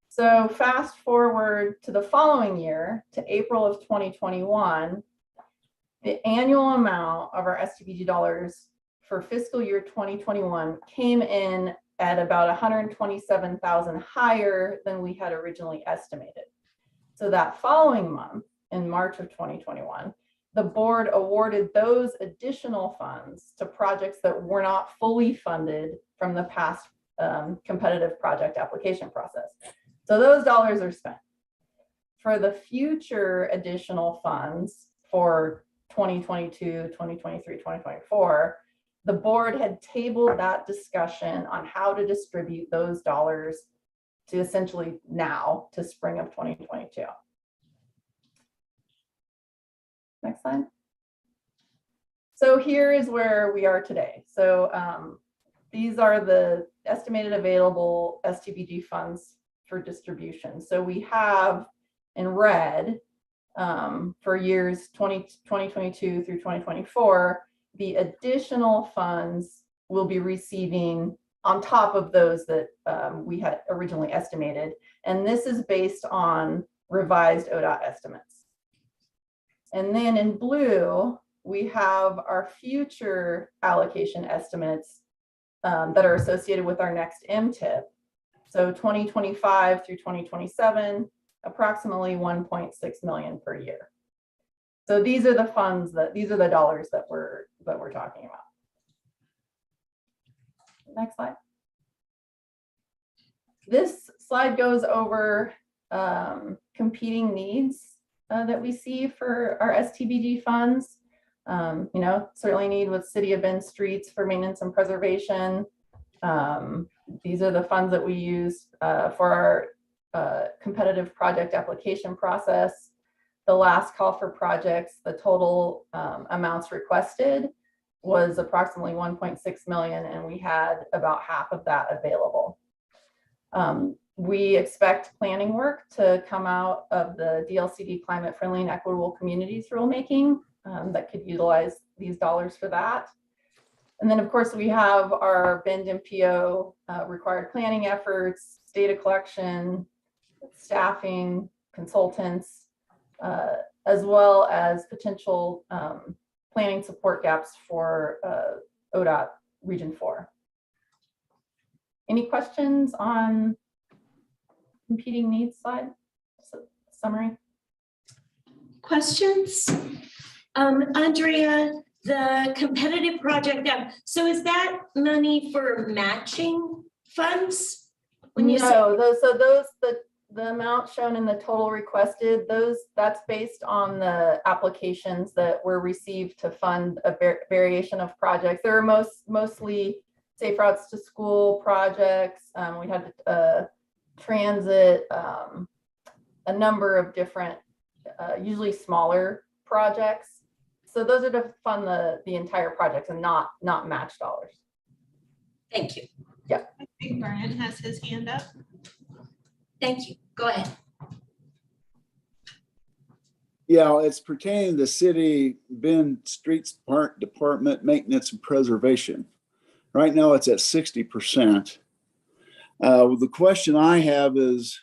Speaker 8: So fast forward to the following year, to April of 2021, the annual amount of our STBG dollars for fiscal year 2021 came in at about $127,000 higher than we had originally estimated. So that following month, in March of 2021, the board awarded those additional funds to projects that were not fully funded from the past competitive project application process. So those dollars are spent. For the future additional funds for 2022, 2023, 2024, the board had tabled that discussion on how to distribute those dollars to essentially now to spring of 2022. Next slide. So here is where we are today. So these are the estimated available Stbg funds for distribution. So we have in red for years 2022 through 2024, the additional funds will be receiving on top of those that we had originally estimated. And this is based on revised ODOT estimates. And then in blue, we have our future allocation estimates that are associated with our next MTIP. So 2025 through 2027, approximately 1.6 million per year. So these are the funds these are the dollars that we're talking about. Next slide. This slide goes over competing needs that we see for our Stbg funds. Certainly need with City of Bend streets for maintenance and preservation. These are the funds that we use for our competitive project application process. The last call for projects, the total amounts requested was approximately 1.6 million, and we had about half of that available. We expect planning work to come out of the DLCD climate friendly and equitable communities rulemaking that could utilize these dollars for that. And then of course we have our Bend MPO required planning efforts, data collection, staffing, consultants, as well as potential planning support gaps for ODOT Region 4. Any questions on competing needs slide summary?
Speaker 1: Questions? Andrea, the competitive project, so is that money for matching funds? When you
Speaker 8: No, the amount shown in the total requested, that's based on the applications that were received to fund a variation of projects. There are mostly safe routes to school projects. We had transit, a number of different, usually smaller projects. So those are to fund the entire project and not match dollars.
Speaker 1: Thank you.
Speaker 2: I think Brian has his hand up.
Speaker 1: Thank you. Go ahead.
Speaker 9: Yeah, it's pertaining to City Bend Streets Department Maintenance and Preservation. Right now it's at 60%. The question I have is,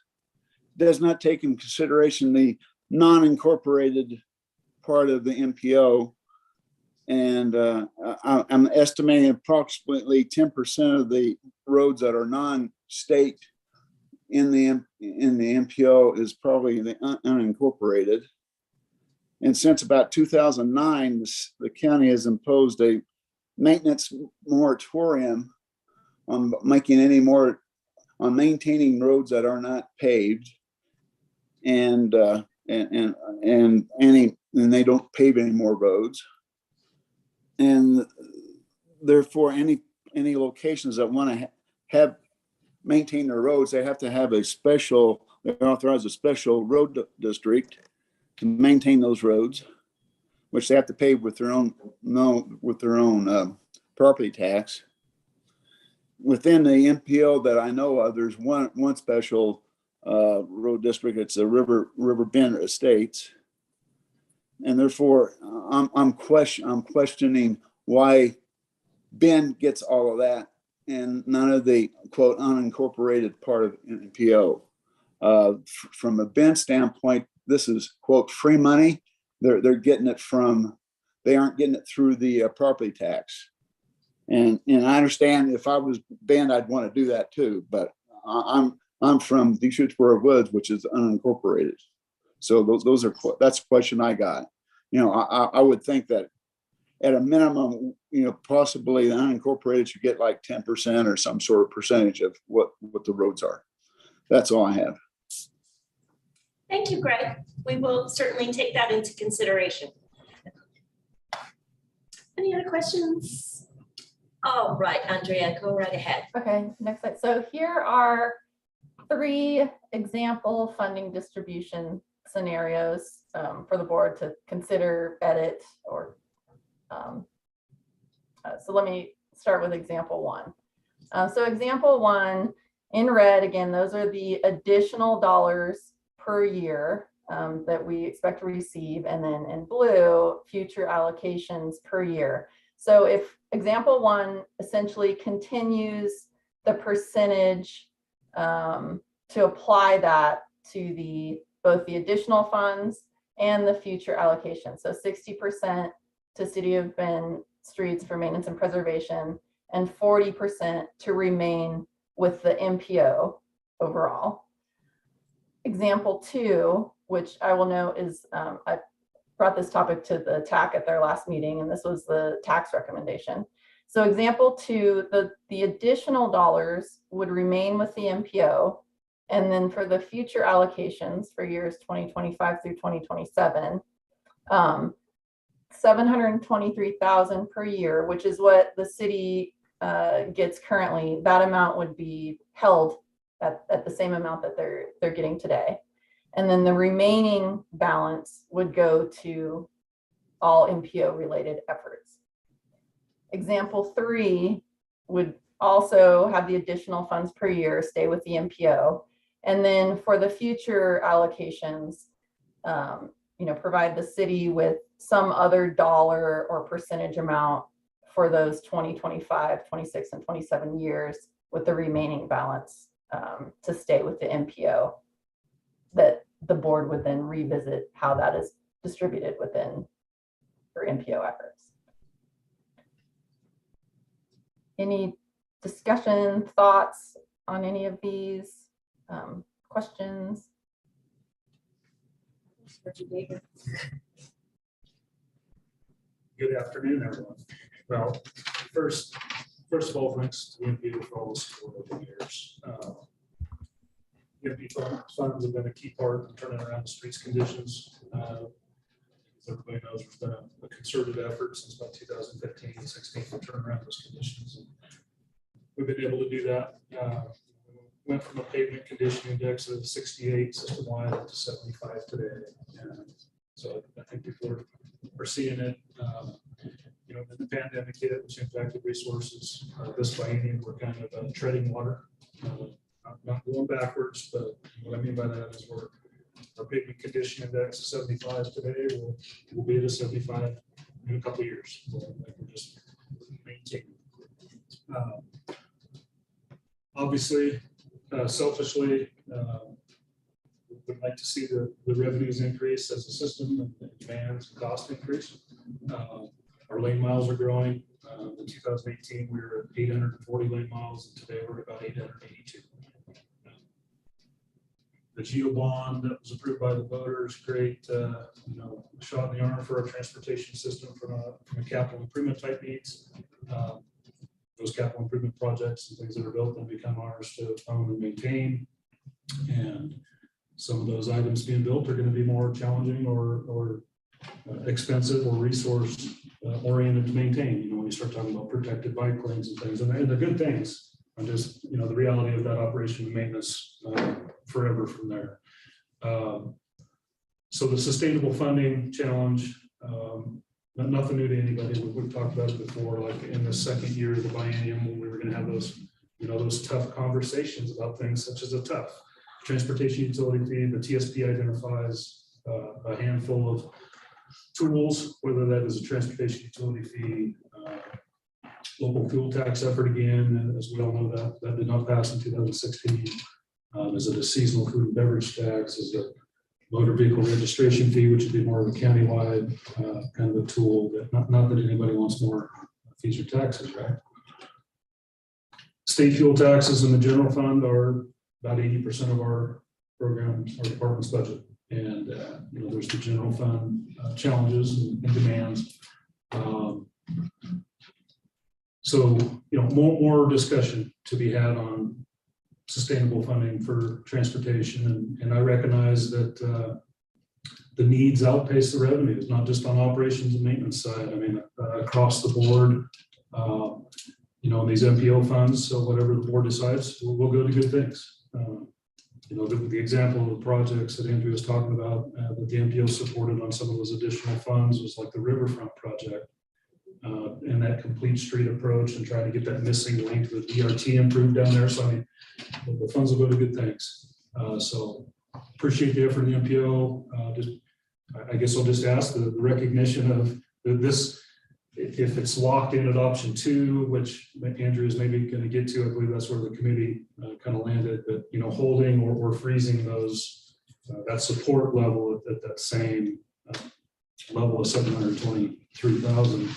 Speaker 9: does not take in consideration the non-incorporated part of the MPO. And I'm estimating approximately 10% of the roads that are non-state in the MPO is probably the unincorporated. And since about 2009, the county has imposed a maintenance moratorium on maintaining roads that are not paved, and they don't pave any more roads. And therefore, any locations that want to have maintain their roads, they have to have they authorize a special road district to maintain those roads, which they have to pay with their own property tax. Within the MPO that I know of, there's one special road district. It's the River Bend Estates, and therefore I'm questioning why Bend gets all of that and none of the quote unincorporated part of MPO. From a Bend standpoint, this is quote free money. They're getting it they aren't getting it through the property tax. And I understand if I was Bend, I'd want to do that too. But I'm from Deschutes Woods, which is unincorporated. So that's a question I got. I would think that at a minimum, possibly the unincorporated should get like 10% or some sort of percentage of what the roads are. That's all I have.
Speaker 1: Thank you, Greg. We will certainly take that into consideration. Any other questions? All right, Andrea, go right ahead.
Speaker 8: Okay, next slide. So here are 3 example funding distribution scenarios for the board to consider, edit, or so let me start with example 1. So example 1 in red, again, those are the additional dollars per year that we expect to receive, and then in blue, future allocations per year. So if example 1 essentially continues the percentage to apply that to both the additional funds and the future allocation. So 60% to City of Bend streets for maintenance and preservation, and 40% to remain with the MPO overall. Example 2, which I will note is, I brought this topic to the TAC at their last meeting, and this was the tax recommendation. So example 2, the additional dollars would remain with the MPO, and then for the future allocations for years 2025 through 2027, 723,000 per year, which is what the city gets currently. That amount would be held at the same amount that they're getting today. And then the remaining balance would go to all MPO related efforts. Example 3 would also have the additional funds per year stay with the MPO. And then for the future allocations, provide the city with some other dollar or percentage amount for those 2025, 26, and 27 years, with the remaining balance to stay with the MPO, that the board would then revisit how that is distributed within for MPO efforts. Any discussion, thoughts on any of these questions?
Speaker 10: Good afternoon, everyone. Well, first of all, thanks to the MPO for all the support over the years. MPO funds have been a key part in turning around the streets conditions. As everybody knows, there's been a concerted effort since about 2015 and 16 to turn around those conditions. And we've been able to do that. Went from a pavement condition index of 68 system-wide up to 75 today. And so I think people are seeing it. When the pandemic hit, which impacted resources, this biennium, we're kind of treading water, not going backwards, but what I mean by that is our pavement condition index is 75 today. We'll be at a 75 in a couple of years. So we're just maintaining. Obviously, selfishly, would like to see the revenues increase as a system and demands and cost increase. Our lane miles are growing. In 2018, we were at 840 lane miles, and today we're at about 882. The GEO bond that was approved by the voters, great, shot in the arm for our transportation system from a capital improvement type needs. Those capital improvement projects and things that are built will become ours to own and maintain. And some of those items being built are going to be more challenging or expensive or resource oriented to maintain. When you start talking about protected bike lanes and things, and they're good things. And just the reality of that operation and maintenance forever from there. So the sustainable funding challenge. Nothing new to anybody. We've talked about it before, like in the second year of the biennium, when we were going to have those tough conversations about things such as a tough transportation utility fee. The TSP identifies a handful of tools, whether that is a transportation utility fee, local fuel tax effort again, and as we all know, that did not pass in 2016. Is it a seasonal food and beverage tax? Is it motor vehicle registration fee, which would be more of a countywide kind of a tool? That not that anybody wants more fees or taxes, right? State fuel taxes in the general fund are about 80% of our programs, our department's budget. And there's the general fund challenges and demands. So more discussion to be had on sustainable funding for transportation, and I recognize that the needs outpace the revenues, not just on operations and maintenance side. I mean, across the board, you know, these MPO funds, so whatever the board decides, we'll go to good things. You know, the example of the projects that Andrew was talking about, that the MPO supported on some of those additional funds was like the Riverfront project. And that complete street approach and trying to get that missing link with DRT improved down there. So I mean, the funds will go to good things. So appreciate the effort of the MPO. I guess I'll just ask the recognition of this, if it's locked in at option 2, which Andrew is maybe going to get to, I believe that's where the committee kind of landed, but, you know, holding or freezing those, that support level at that same level of 723,000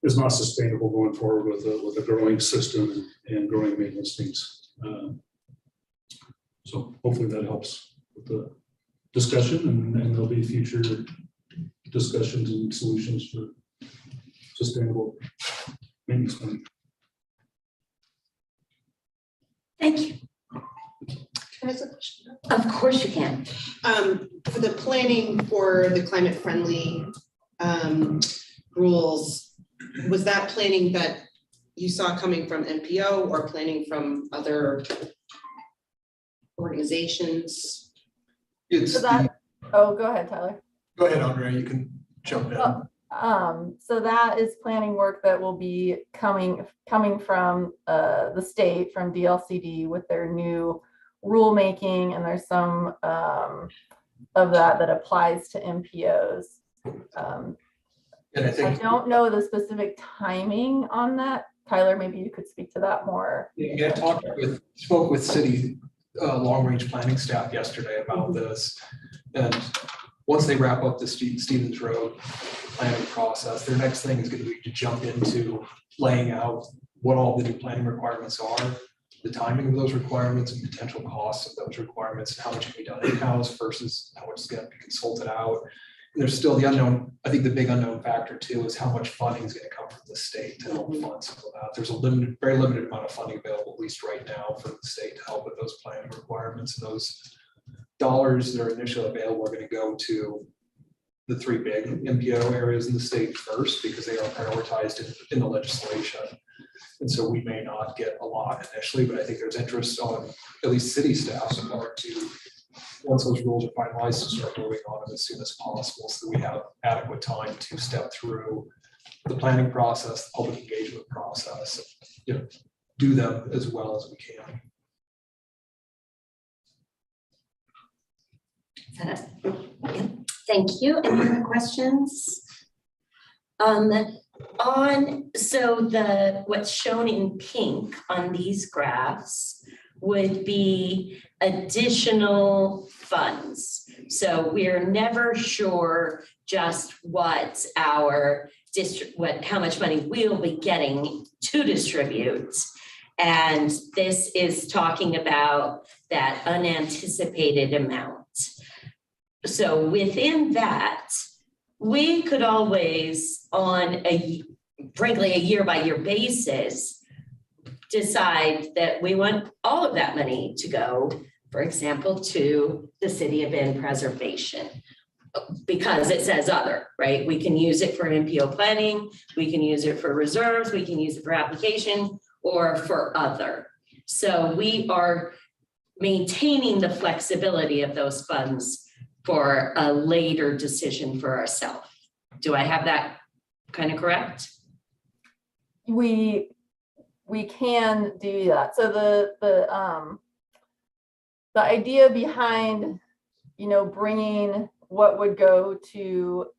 Speaker 10: is not sustainable going forward with a growing system and growing maintenance needs. So hopefully that helps with the discussion, and there'll be future discussions and solutions for sustainable maintenance planning.
Speaker 1: Thank you.
Speaker 6: Can I ask a question?
Speaker 1: Of course you can.
Speaker 6: For the planning for the climate friendly rules, was that planning that you saw coming from MPO or planning from other organizations?
Speaker 4: It's
Speaker 8: So that, oh, go ahead, Tyler.
Speaker 4: go ahead, Andre, you can jump in.
Speaker 8: So that is planning work that will be coming from the state, from DLCD with their new rulemaking, and there's some of that applies to MPOs.
Speaker 4: And I
Speaker 8: I
Speaker 4: think,
Speaker 8: don't know the specific timing on that. Tyler, maybe you could speak to that more.
Speaker 4: yeah, I spoke with city long-range planning staff yesterday about this. And once they wrap up the Stevens Road planning process, their next thing is going to be to jump into laying out what all the new planning requirements are, the timing of those requirements and potential costs of those requirements, and how much can be done in-house versus how much is going to be consulted out. And there's still the unknown. I think the big unknown factor too is how much funding is going to come from the state to help fund some of that. There's a very limited amount of funding available, at least right now, from the state to help with those planning requirements. And those dollars that are initially available are going to go to the 3 big MPO areas in the state first, because they are prioritized in the legislation. And so we may not get a lot initially, but I think there's interest on at least city staff's part to, once those rules are finalized, to start moving on them as soon as possible, so that we have adequate time to step through the planning process, the public engagement process, you know, do them as well as we can.
Speaker 1: Thank you. Any other questions? So what's shown in pink on these graphs would be additional funds. So we're never sure just what our district, how much money we'll be getting to distribute. And this is talking about that unanticipated amount. So within that, we could always, on frankly, a year-by-year basis, decide that we want all of that money to go, for example, to the City of Bend preservation, because it says other, right? We can use it for MPO planning, we can use it for reserves, we can use it for application, or for other. So we are maintaining the flexibility of those funds for a later decision for ourselves. Do I have that kind of correct?
Speaker 8: We can do that. So the idea behind, you know, bringing what would go to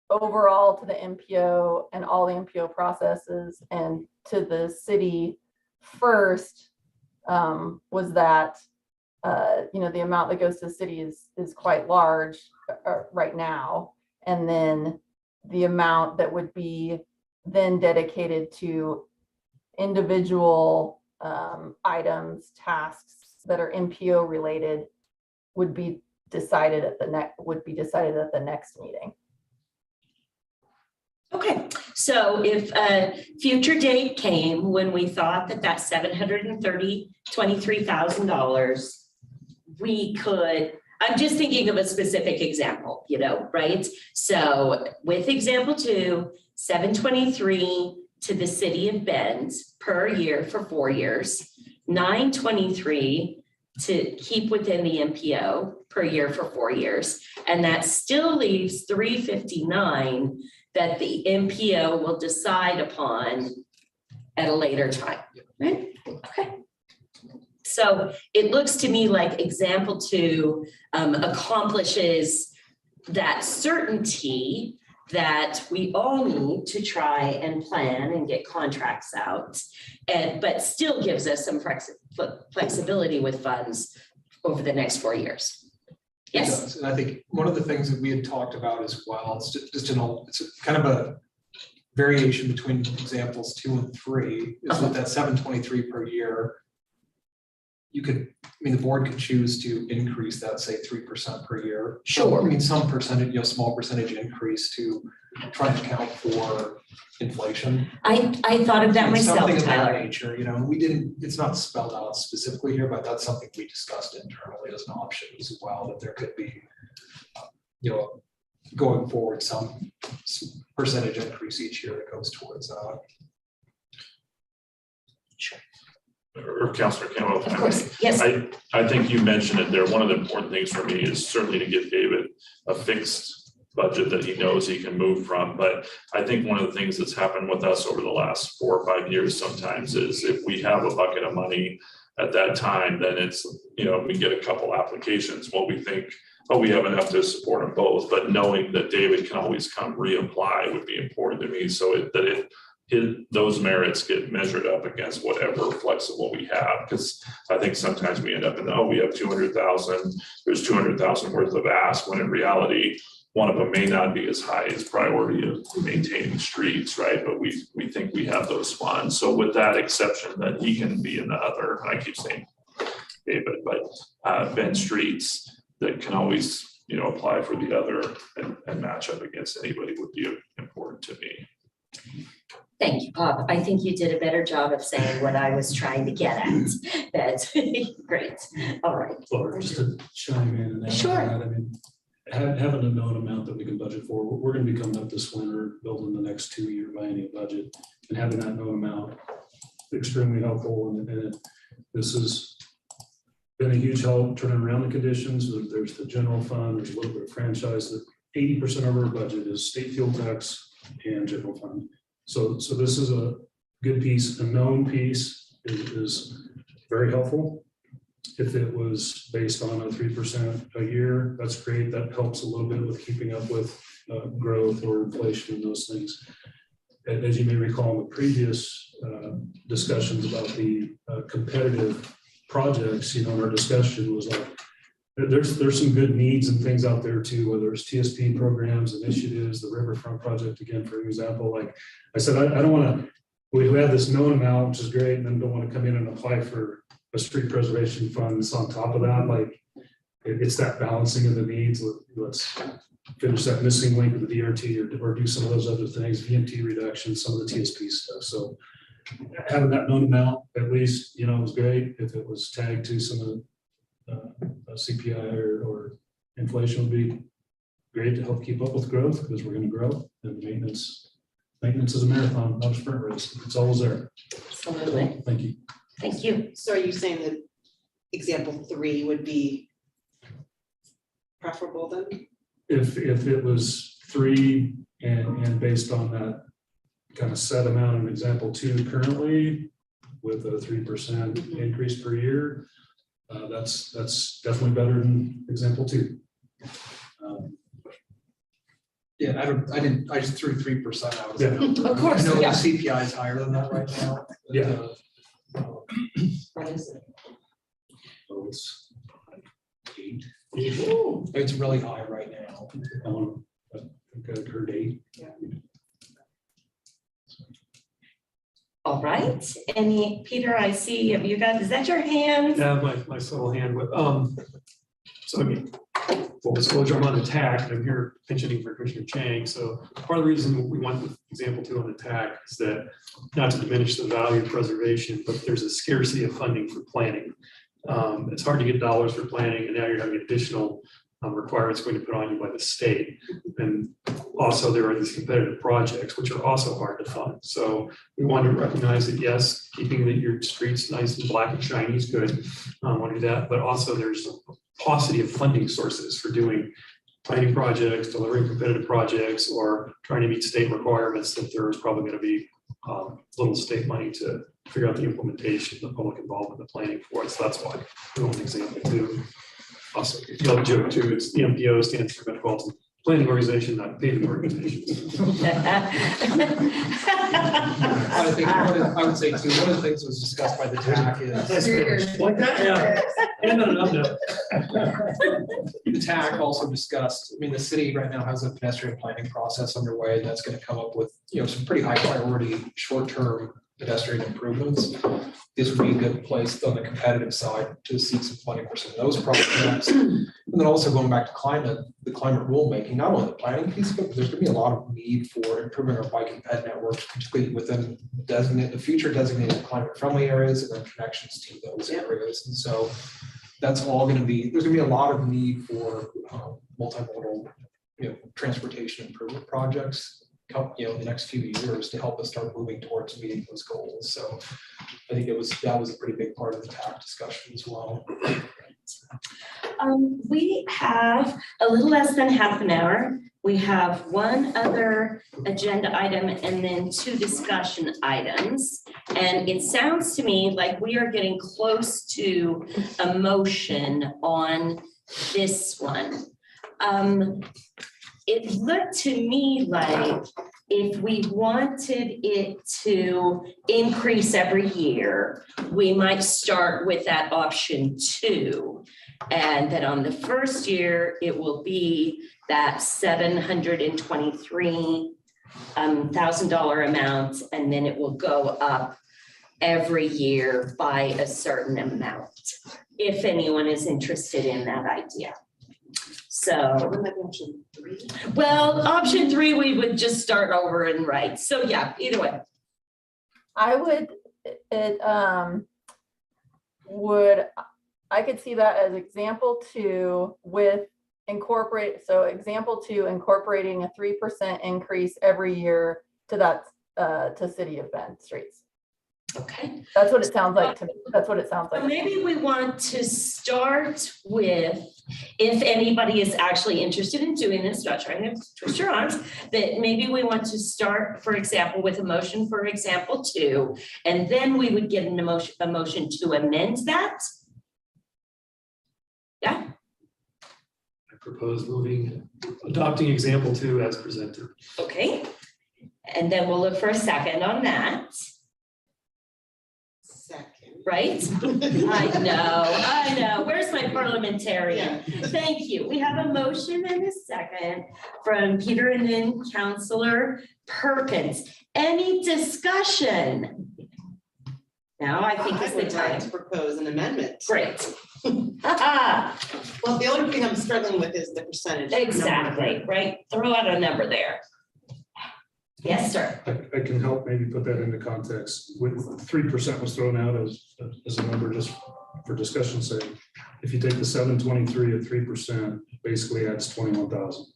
Speaker 8: overall to the MPO and all the MPO processes and to the city first was that you know, the amount that goes to the city is quite large right now, and then the amount that would be then dedicated to individual items, tasks that are MPO related would be decided at the next meeting.
Speaker 1: Okay, so if a future date came when we thought that $723,000, we could, I'm just thinking of a specific example, you know, right? So with example 2, 723 to the city of Bend per year for 4 years, 923 to keep within the MPO per year for 4 years. And that still leaves 359 that the MPO will decide upon at a later time, right? Okay. So it looks to me like example 2 accomplishes that certainty that we all need to try and plan and get contracts out, but still gives us some flexibility with funds over the next 4 years.
Speaker 4: It
Speaker 1: Yes.
Speaker 4: does. And I think one of the things that we had talked about as well, it's just it's kind of a variation between examples 2 and 3, is with that 723 per year. You could, the board could choose to increase that, say, 3% per year.
Speaker 1: Sure.
Speaker 4: Some percentage, small percentage increase to try and account for inflation.
Speaker 1: I thought of that myself,
Speaker 4: Something of that
Speaker 1: Tyler.
Speaker 4: nature, it's not spelled out specifically here, but that's something we discussed internally as an option as well, that there could be, going forward, some percentage increase each year that goes towards that.
Speaker 7: Or Councilor Campbell.
Speaker 1: Of course, yes.
Speaker 7: I think you mentioned it there. One of the important things for me is certainly to give David a fixed budget that he knows he can move from. But I think one of the things that's happened with us over the last 4 or 5 years sometimes is if we have a bucket of money at that time, then it's, we get a couple applications. Well, we think, oh, we have enough to support them both. But knowing that David can always come reapply would be important to me, so those merits get measured up against whatever flexible we have, because I think sometimes we end up in, we have 200,000, there's 200,000 worth of ask, when in reality, one of them may not be as high as priority of maintaining streets, right? But we think we have those funds. So with that exception that he can be in the other, and I keep saying David, but Bend Streets that can always, apply for the other and match up against anybody would be important to me.
Speaker 1: Thank you, Bob. I think you did a better job of saying what I was trying to get at. That's great. All right.
Speaker 10: Or just to chime in and add
Speaker 1: Sure.
Speaker 10: on that, having a known amount that we can budget for, we're going to be coming up this winter, building the next 2-year biennial budget, and having that known amount extremely helpful. And this has been a huge help turning around the conditions. There's the general fund, there's a little bit of franchise. That 80% of our budget is state fuel tax and general fund. So this is a good piece. A known piece is very helpful. If it was based on a 3% a year, that's great. That helps a little bit with keeping up with growth or inflation and those things. And as you may recall in the previous discussions about the competitive projects, our discussion was like, there's some good needs and things out there too, whether it's TSP programs, initiatives, the Riverfront project, again, for example. Like I said, I don't want to, we have this known amount, which is great, and then don't want to come in and apply for a street preservation funds on top of that. Like it's that balancing of the needs. Let's finish that missing link with the DRT or do some of those other things, VMT reduction, some of the TSP stuff. So having that known amount, at least, was great. If it was tagged to some of the CPI or inflation would be great to help keep up with growth, because we're going to grow, and maintenance is a marathon, not a sprint race. It's always there.
Speaker 1: Absolutely.
Speaker 10: Thank you.
Speaker 1: Thank you.
Speaker 6: So are you saying that example 3 would be preferable then?
Speaker 10: If it was 3 and based on that kind of set amount in example 2 currently with a 3% increase per year, that's definitely better than example 2.
Speaker 4: I just threw 3% out.
Speaker 10: Yeah.
Speaker 1: Of course,
Speaker 4: I know the
Speaker 1: yeah.
Speaker 4: CPI is higher than that right now.
Speaker 10: Yeah.
Speaker 1: What is it?
Speaker 10: So it's 8.
Speaker 4: It's really high right now.
Speaker 10: I think I heard 8.
Speaker 1: All right. Peter, I see you guys, is that your hand?
Speaker 11: Yeah, my subtle hand with, full disclosure, I'm on the TAC, and I'm here pensioning for Commissioner Chang. So part of the reason we went with example 2 on the TAC is that, not to diminish the value of preservation, but there's a scarcity of funding for planning. It's hard to get dollars for planning, and now you're having additional requirements going to put on you by the state. And also there are these competitive projects, which are also hard to fund. So we want to recognize that, yes, keeping your streets nice and black and shiny is good. Want to do that, but also there's a paucity of funding sources for doing planning projects, delivering competitive projects, or trying to meet state requirements that there is probably going to be little state money to figure out the implementation, the public involvement, the planning for it. So that's why we want an example too. Also, the other joke too, it's the MPO stands for Metropolitan Planning Organization, not paving organization.
Speaker 4: I think, I would say too, one of the things that was discussed by the TAC is.
Speaker 11: Like that, yeah. And on another note.
Speaker 4: The TAC also discussed, I mean, the city right now has a pedestrian planning process underway, and that's gonna come up with, some pretty high priority, short-term pedestrian improvements. This would be a good place on the competitive side to seek some funding for some of those projects. And then also going back to the climate rulemaking, not only the planning piece of it, but there's gonna be a lot of need for improving our bike and ped networks, particularly within the future designated climate friendly areas and then connections to those areas. And so that's all gonna be, there's gonna be a lot of need for multimodal, transportation improvement projects in the next few years to help us start moving towards meeting those goals. So I think that was a pretty big part of the TAC discussion as well.
Speaker 1: We have a little less than half an hour. We have one other agenda item and then 2 discussion items. And it sounds to me like we are getting close to a motion on this one. It looked to me like if we wanted it to increase every year, we might start with that option 2. And that on the first year, it will be that $723,000 amount, and then it will go up every year by a certain amount, if anyone is interested in that idea. So, well, option 3, we would just start over and write. So yeah, either way.
Speaker 8: I could see that as example 2 with example 2 incorporating a 3% increase every year to that to City of Bend streets.
Speaker 1: Okay.
Speaker 8: That's what it sounds like to me. That's what it sounds like.
Speaker 1: Maybe we want to start with, if anybody is actually interested in doing this, not trying to twist your arms, that maybe we want to start, for example, with a motion for example 2, and then we would get a motion to amend that. Yeah.
Speaker 11: I propose adopting example 2 as presented.
Speaker 1: Okay. And then we'll look for a second on that. Right? I know. Where's my parliamentarian? Thank you. We have a motion and a second from Peter and then Councillor Perkins. Any discussion? Now I think is the time
Speaker 6: to propose an amendment.
Speaker 1: Great.
Speaker 6: Well, the only thing I'm struggling with is the percentage.
Speaker 1: Exactly, right? Throw out a number there. Yes, sir.
Speaker 10: I can help maybe put that into context. With 3% was thrown out as a number just for discussion's sake. If you take the 723 at 3%, basically adds 21,000.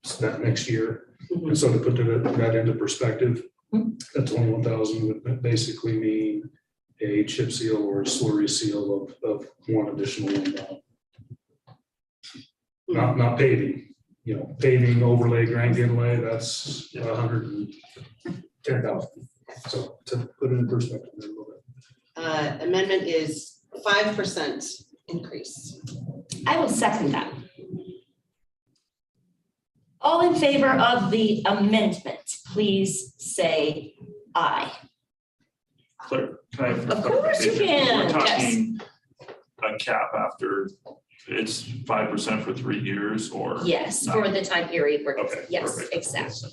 Speaker 10: So that next year. And so to put that into perspective, that 21,000 would basically mean a chip seal or a slurry seal of one additional $1. Not paving. Paving, overlay, grand inlay, that's 110,000. So to put it in perspective a little bit.
Speaker 6: Amendment is 5% increase.
Speaker 1: I will second that. All in favor of the amendment, please say aye.
Speaker 7: Claire, can I?
Speaker 1: Of course you can.
Speaker 7: We're talking a cap after. It's 5% for 3 years, or?
Speaker 1: Yes, for the time period.
Speaker 7: Okay,
Speaker 1: yes,
Speaker 7: perfect.
Speaker 1: exactly.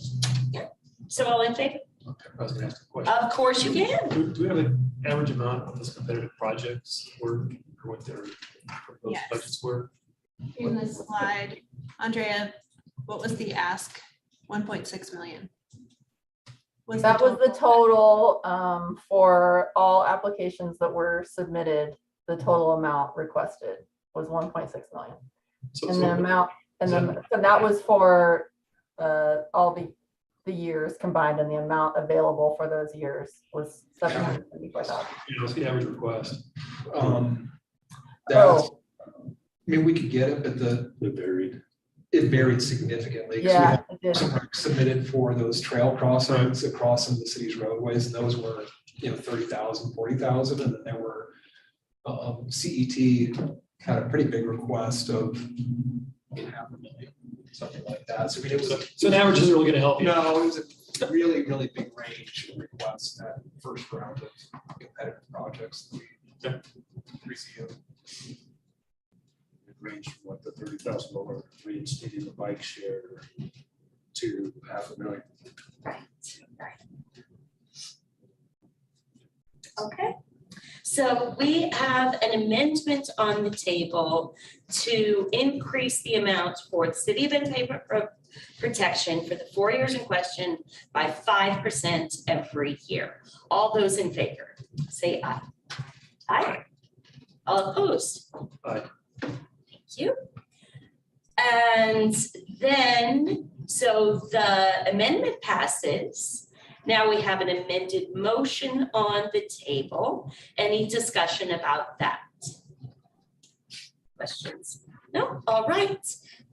Speaker 1: Yeah. So all in favor?
Speaker 11: Okay, I was gonna ask a question.
Speaker 1: Of course you can.
Speaker 11: Do we have an average amount of this competitive projects or what their proposed
Speaker 2: Yes.
Speaker 11: budgets were?
Speaker 2: In this slide, Andrea, what was the ask? 1.6 million.
Speaker 8: That was the total for all applications that were submitted, the total amount requested. was 1.6 million.
Speaker 11: So-
Speaker 8: And
Speaker 11: so-
Speaker 8: the amount, and then, so that was for all the years combined, and the amount available for those years was 775,000.
Speaker 11: You know, it's the average request.
Speaker 4: That's, I mean, we could get it, but
Speaker 11: It varied.
Speaker 4: it varied significantly. 'Cause we
Speaker 8: Yeah,
Speaker 4: had
Speaker 8: it did.
Speaker 4: some recs submitted for those trail crossings across some of the city's roadways, and those were, 30,000, 40,000, and then there were CET had a pretty big request of 500,000, something like that. So I mean, it was
Speaker 11: So an average isn't really gonna help you.
Speaker 4: no, it was a really, really big range of requests in that first round of competitive projects that we received.
Speaker 10: It ranged from what, the $30,000 reinstating the bike share to $500,000.
Speaker 1: Okay, so we have an amendment on the table to increase the amount for the city of Bend pavement protection for the 4 years in question by 5% every year. All those in favor, say aye. Aye. All opposed?
Speaker 11: Aye.
Speaker 1: Thank you. And then, so the amendment passes. Now we have an amended motion on the table. Any discussion about that? Questions? No? All right.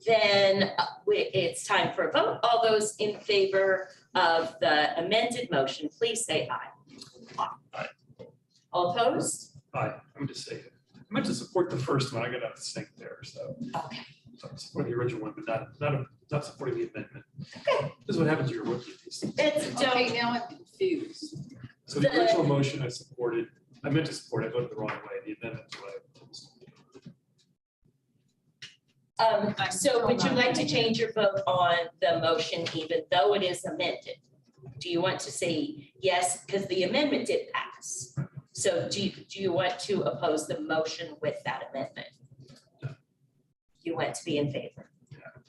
Speaker 1: Then it's time for a vote. All those in favor of the amended motion, please say aye.
Speaker 11: Aye.
Speaker 1: All opposed?
Speaker 11: Aye, I'm just saying, I meant to support the first one, I got to sync there, so.
Speaker 1: Okay.
Speaker 11: So I'm supporting the original one, but not supporting the amendment. This is what happens to your rookie.
Speaker 1: It's
Speaker 5: Okay, now I'm confused.
Speaker 11: So the original motion I supported, I meant to support, I voted the wrong way, the amendment is what I.
Speaker 1: So would you like to change your vote on the motion even though it is amended? Do you want to say yes, because the amendment did pass? So do you want to oppose the motion with that amendment? You want to be in favor?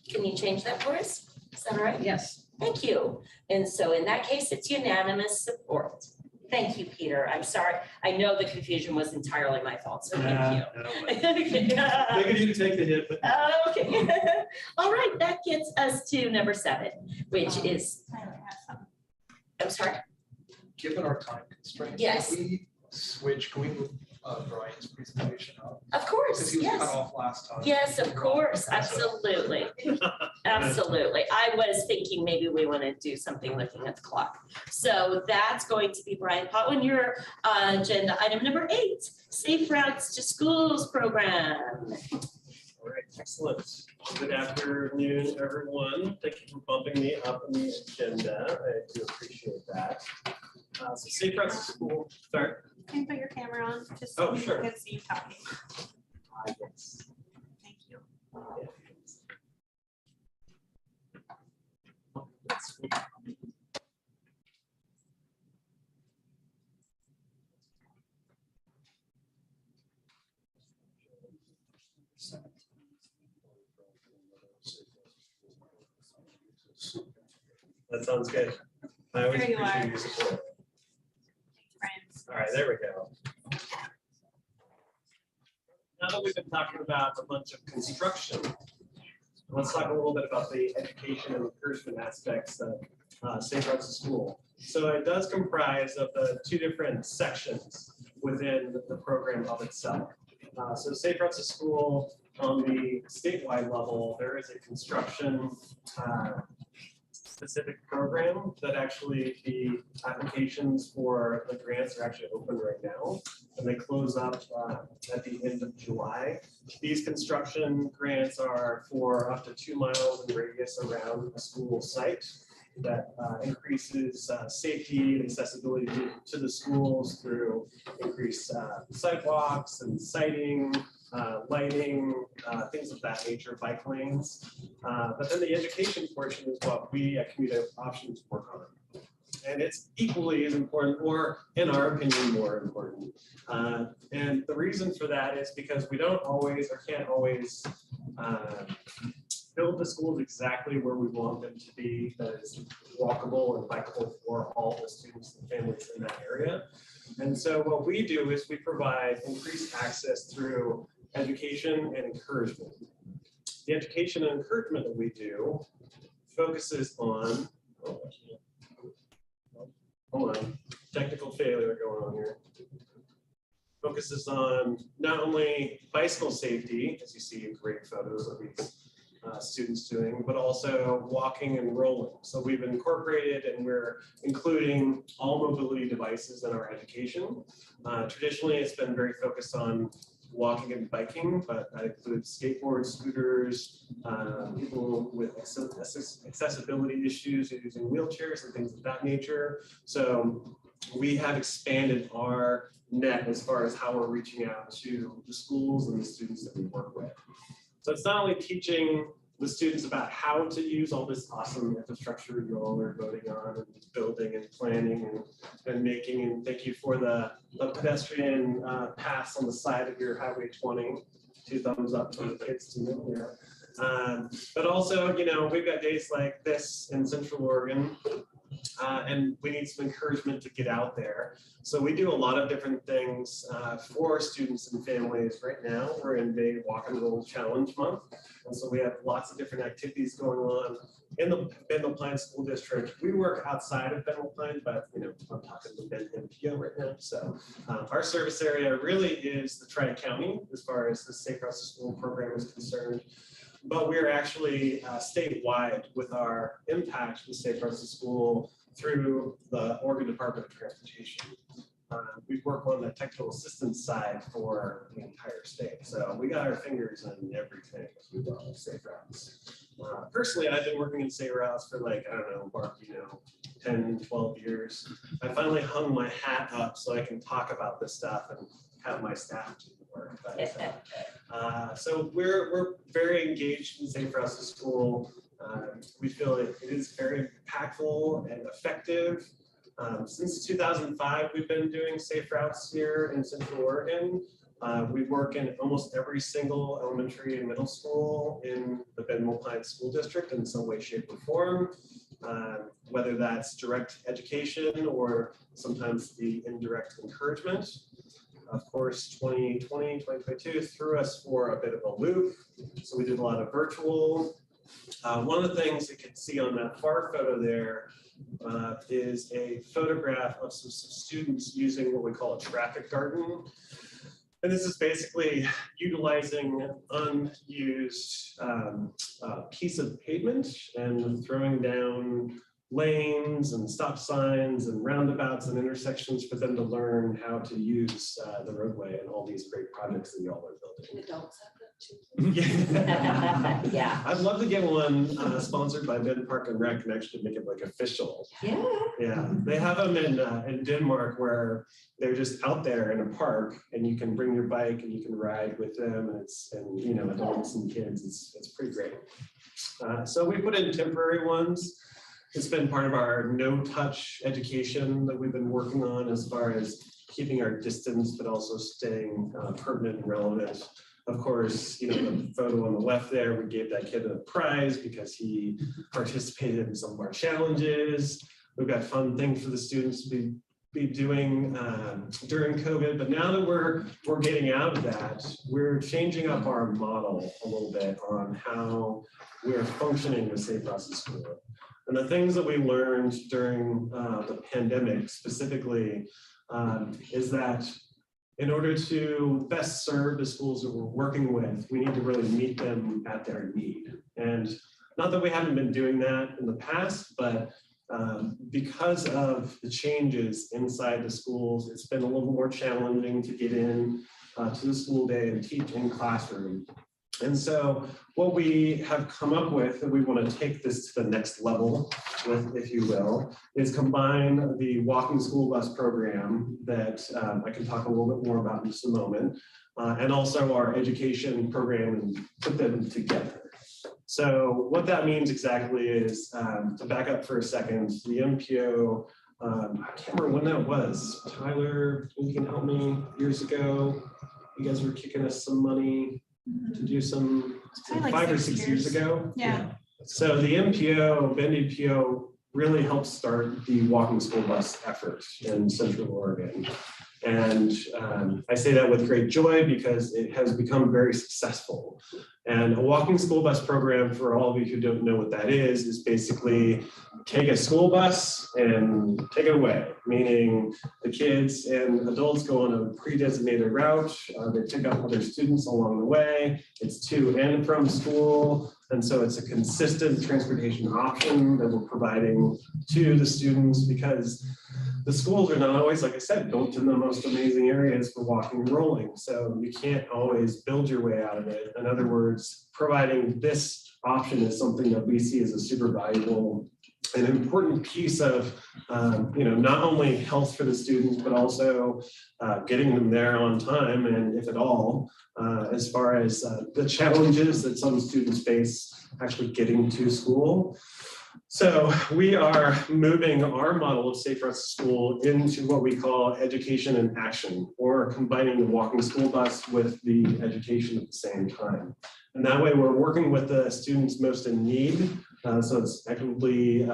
Speaker 1: Can you change that for us? Is that all right?
Speaker 5: Yes.
Speaker 1: Thank you. And so in that case, it's unanimous support. Thank you, Peter. I'm sorry. I know the confusion was entirely my fault, so thank you.
Speaker 11: Maybe you take the hit, but.
Speaker 1: Okay. All right, that gets us to number 7, which is, I'm sorry.
Speaker 4: Given our time constraints.
Speaker 1: Yes.
Speaker 4: Can we move Brian's presentation up?
Speaker 1: Of course,
Speaker 4: Because he was cut
Speaker 1: yes.
Speaker 4: off last time.
Speaker 1: Yes, of course, absolutely. Absolutely. I was thinking maybe we want to do something looking at the clock. So that's going to be Brian Potwin, your agenda item number 8, Safe Routes to Schools program.
Speaker 12: All right, excellent. Good afternoon, everyone. Thank you for bumping me up in the agenda. I do appreciate that. So Safe Routes to School, sorry.
Speaker 2: Can you put your camera on? Just
Speaker 12: Oh,
Speaker 2: so we
Speaker 12: sure.
Speaker 2: can see you talking.
Speaker 12: Yes.
Speaker 2: Thank you.
Speaker 12: That sounds good. I always
Speaker 2: There you
Speaker 12: appreciate
Speaker 2: are.
Speaker 12: your support.
Speaker 2: Brian.
Speaker 12: All right, there we go. Now that we've been talking about a bunch of construction, let's talk a little bit about the education and encouragement aspects of Safe Routes to School. So it does comprise of the 2 different sections within the program of itself. So Safe Routes to School on the statewide level, there is a construction specific program that actually the applications for the grants are actually open right now, and they close up at the end of July. These construction grants are for up to 2 miles in radius around a school site that increases safety and accessibility to the schools through increased sidewalks and sighting, lighting, things of that nature, bike lanes. But then the education portion is what we at Community Options work on. And it's equally as important, or in our opinion, more important. And the reason for that is because we don't always or can't always build the schools exactly where we want them to be, that is walkable and bikeable for all the students and families in that area. And so what we do is we provide increased access through education and encouragement. The education and encouragement that we do focuses on, hold on, technical failure going on here. Focuses on not only bicycle safety, as you see great photos of these students doing, but also walking and rolling. So we've incorporated and we're including all mobility devices in our education. Traditionally, it's been very focused on walking and biking, but that includes skateboards, scooters, people with accessibility issues using wheelchairs and things of that nature. So we have expanded our net as far as how we're reaching out to the schools and the students that we work with. So it's not only teaching the students about how to use all this awesome infrastructure you all are voting on and building and planning and making, and thank you for the pedestrian pass on the side of your Highway 20. 2 thumbs up for the kids to know here. But also, you know, we've got days like this in Central Oregon. And we need some encouragement to get out there. So we do a lot of different things for students and families. Right now, we're in the Walk and Roll Challenge Month. And so we have lots of different activities going on in the Bend School District. We work outside of Bend, but you know, I'm talking to Bend MPO right now. So our service area really is the Tri-County as far as the Safe Routes to School program is concerned. But we're actually statewide with our impact with Safe Routes to School through the Oregon Department of Transportation. We work on the technical assistance side for the entire state. So we got our fingers in everything as we go with Safe Routes. Personally, I've been working in Safe Routes for like, I don't know, Mark, you know, 10, 12 years. I finally hung my hat up so I can talk about this stuff and have my staff do the work. But, so we're very engaged in Safe Routes to School. We feel it is very impactful and effective. Since 2005, we've been doing Safe Routes here in Central Oregon. We work in almost every single elementary and middle school in the Bend School District in some way, shape, or form. Whether that's direct education or sometimes the indirect encouragement. Of course, 2020, 2022 threw us for a bit of a loop. So we did a lot of virtual. One of the things you can see on that far photo there is a photograph of some students using what we call a traffic garden. And this is basically utilizing an unused piece of pavement and throwing down lanes and stop signs and roundabouts and intersections for them to learn how to use the roadway and all these great projects that y'all are building.
Speaker 5: Can adults have that too?
Speaker 1: Yeah. Yeah.
Speaker 12: I'd love to get one sponsored by Bend Park and Rec and actually make it like official.
Speaker 1: Yeah.
Speaker 12: Yeah, they have them in Denmark where they're just out there in a park and you can bring your bike and you can ride with them and you know, adults and kids. It's pretty great. So we put in temporary ones. It's been part of our no-touch education that we've been working on as far as keeping our distance, but also staying pertinent and relevant. Of course, you know, the photo on the left there, we gave that kid a prize because he participated in some of our challenges. We've got fun things for the students to be doing during COVID, but now that we're getting out of that, we're changing up our model a little bit on how we're functioning with Safe Routes to School. And the things that we learned during the pandemic specifically is that in order to best serve the schools that we're working with, we need to really meet them at their need. And not that we haven't been doing that in the past, but because of the changes inside the schools, it's been a little more challenging to get in to the school day and teach in classroom. And so what we have come up with, and we want to take this to the next level with, if you will, is combine the walking school bus program that I can talk a little bit more about in just a moment, and also our education program and put them together. So what that means exactly is, to back up for a second, the MPO, I can't remember when that was. Tyler, you can help me, years ago, you guys were kicking us some money to do some,
Speaker 2: like
Speaker 12: 5 or 6 years ago.
Speaker 2: Yeah.
Speaker 12: So the MPO, Bend MPO really helped start the walking school bus effort in Central Oregon. And I say that with great joy because it has become very successful. And a walking school bus program, for all of you who don't know what that is basically take a school bus and take it away, meaning the kids and adults go on a pre-designated route. They pick up other students along the way. It's to and from school. And so it's a consistent transportation option that we're providing to the students, because the schools are not always, like I said, built in the most amazing areas for walking and rolling. So you can't always build your way out of it. In other words, providing this option is something that we see as a super valuable and important piece of, not only health for the students, but also getting them there on time, and if at all, as far as the challenges that some students face actually getting to school. So we are moving our model of Safe Routes to School into what we call education and action, or combining the walking school bus with the education at the same time. And that way we're working with the students most in need. So it's equitably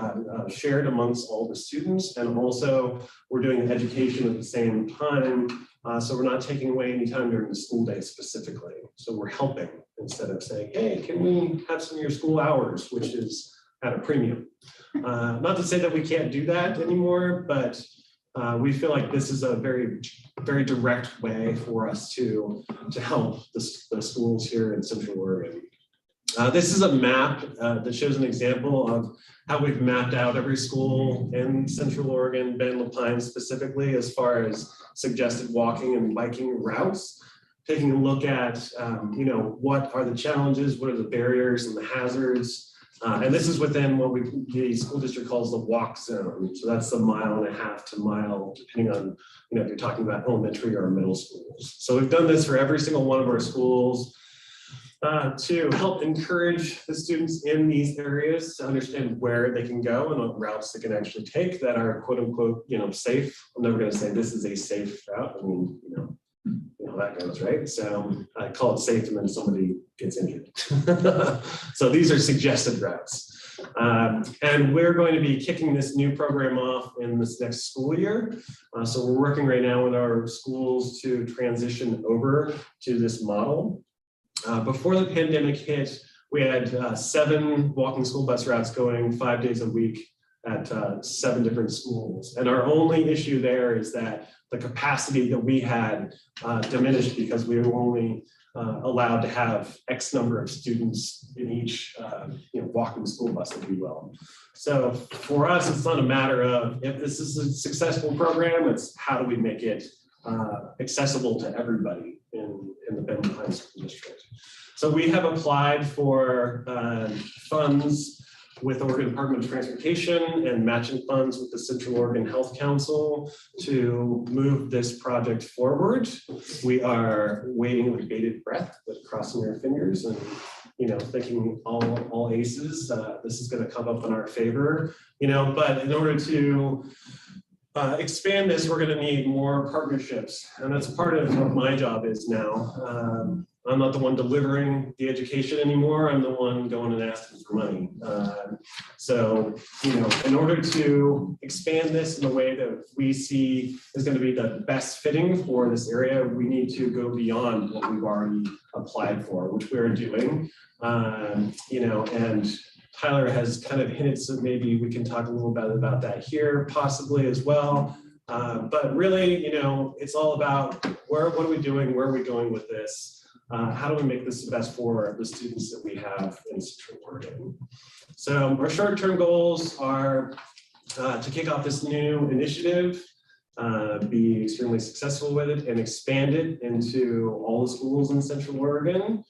Speaker 12: shared amongst all the students. And also we're doing education at the same time. So we're not taking away any time during the school day specifically. So we're helping instead of saying, hey, can we have some of your school hours, which is at a premium. Not to say that we can't do that anymore, but we feel like this is a very, very direct way for us to help the schools here in Central Oregon. This is a map that shows an example of how we've mapped out every school in Central Oregon, Bend, La Pine specifically, as far as suggested walking and biking routes. Taking a look at, what are the challenges, what are the barriers and the hazards. And this is within what the school district calls the walk zone. So that's a 1.5 miles to mile, depending on, if you're talking about elementary or middle schools. So we've done this for every single one of our schools to help encourage the students in these areas to understand where they can go and what routes they can actually take that are quote unquote, safe. I'm never going to say this is a safe route. I mean, how that goes, right? So I call it safe and then somebody gets injured. So these are suggested routes. And we're going to be kicking this new program off in this next school year. So we're working right now with our schools to transition over to this model. Before the pandemic hit, we had 7 walking school bus routes going 5 days a week at 7 different schools. And our only issue there is that the capacity that we had diminished because we were only allowed to have X number of students in each walking school bus, if you will. So for us, it's not a matter of if this is a successful program, it's how do we make it accessible to everybody in the Bend MPO School District. So we have applied for funds with the Oregon Department of Transportation and matching funds with the Central Oregon Health Council to move this project forward. We are waiting with bated breath, but crossing our fingers and thinking all aces. This is going to come up in our favor. But in order to expand this, we're going to need more partnerships, and that's part of what my job is now. I'm not the one delivering the education anymore. I'm the one going and asking for money. So, in order to expand this in the way that we see is going to be the best fitting for this area, we need to go beyond what we've already applied for, which we're doing. And Tyler has kind of hinted, so maybe we can talk a little bit about that here, possibly as well. But really, it's all about what are we doing? Where are we going with this? How do we make this the best for the students that we have in Central Oregon? So our short-term goals are to kick off this new initiative, be extremely successful with it, and expand it into all the schools in Central Oregon,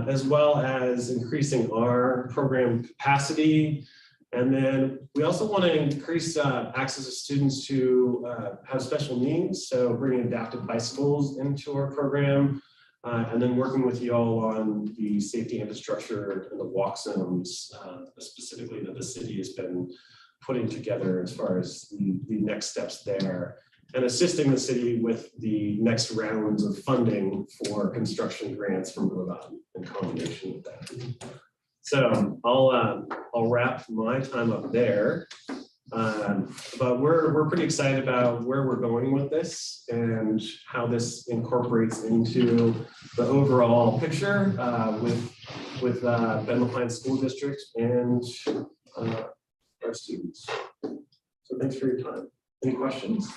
Speaker 12: as well as increasing our program capacity. And then we also want to increase access to students who have special needs, so bringing adaptive bicycles into our program. And then working with you all on the safety infrastructure and the walk zones, specifically that the city has been putting together as far as the next steps there, and assisting the city with the next rounds of funding for construction grants from ODOT in combination with that. So I'll wrap my time up there. But we're pretty excited about where we're going with this and how this incorporates into the overall picture with Bend MPO School District and our students. So thanks for your time. Any questions?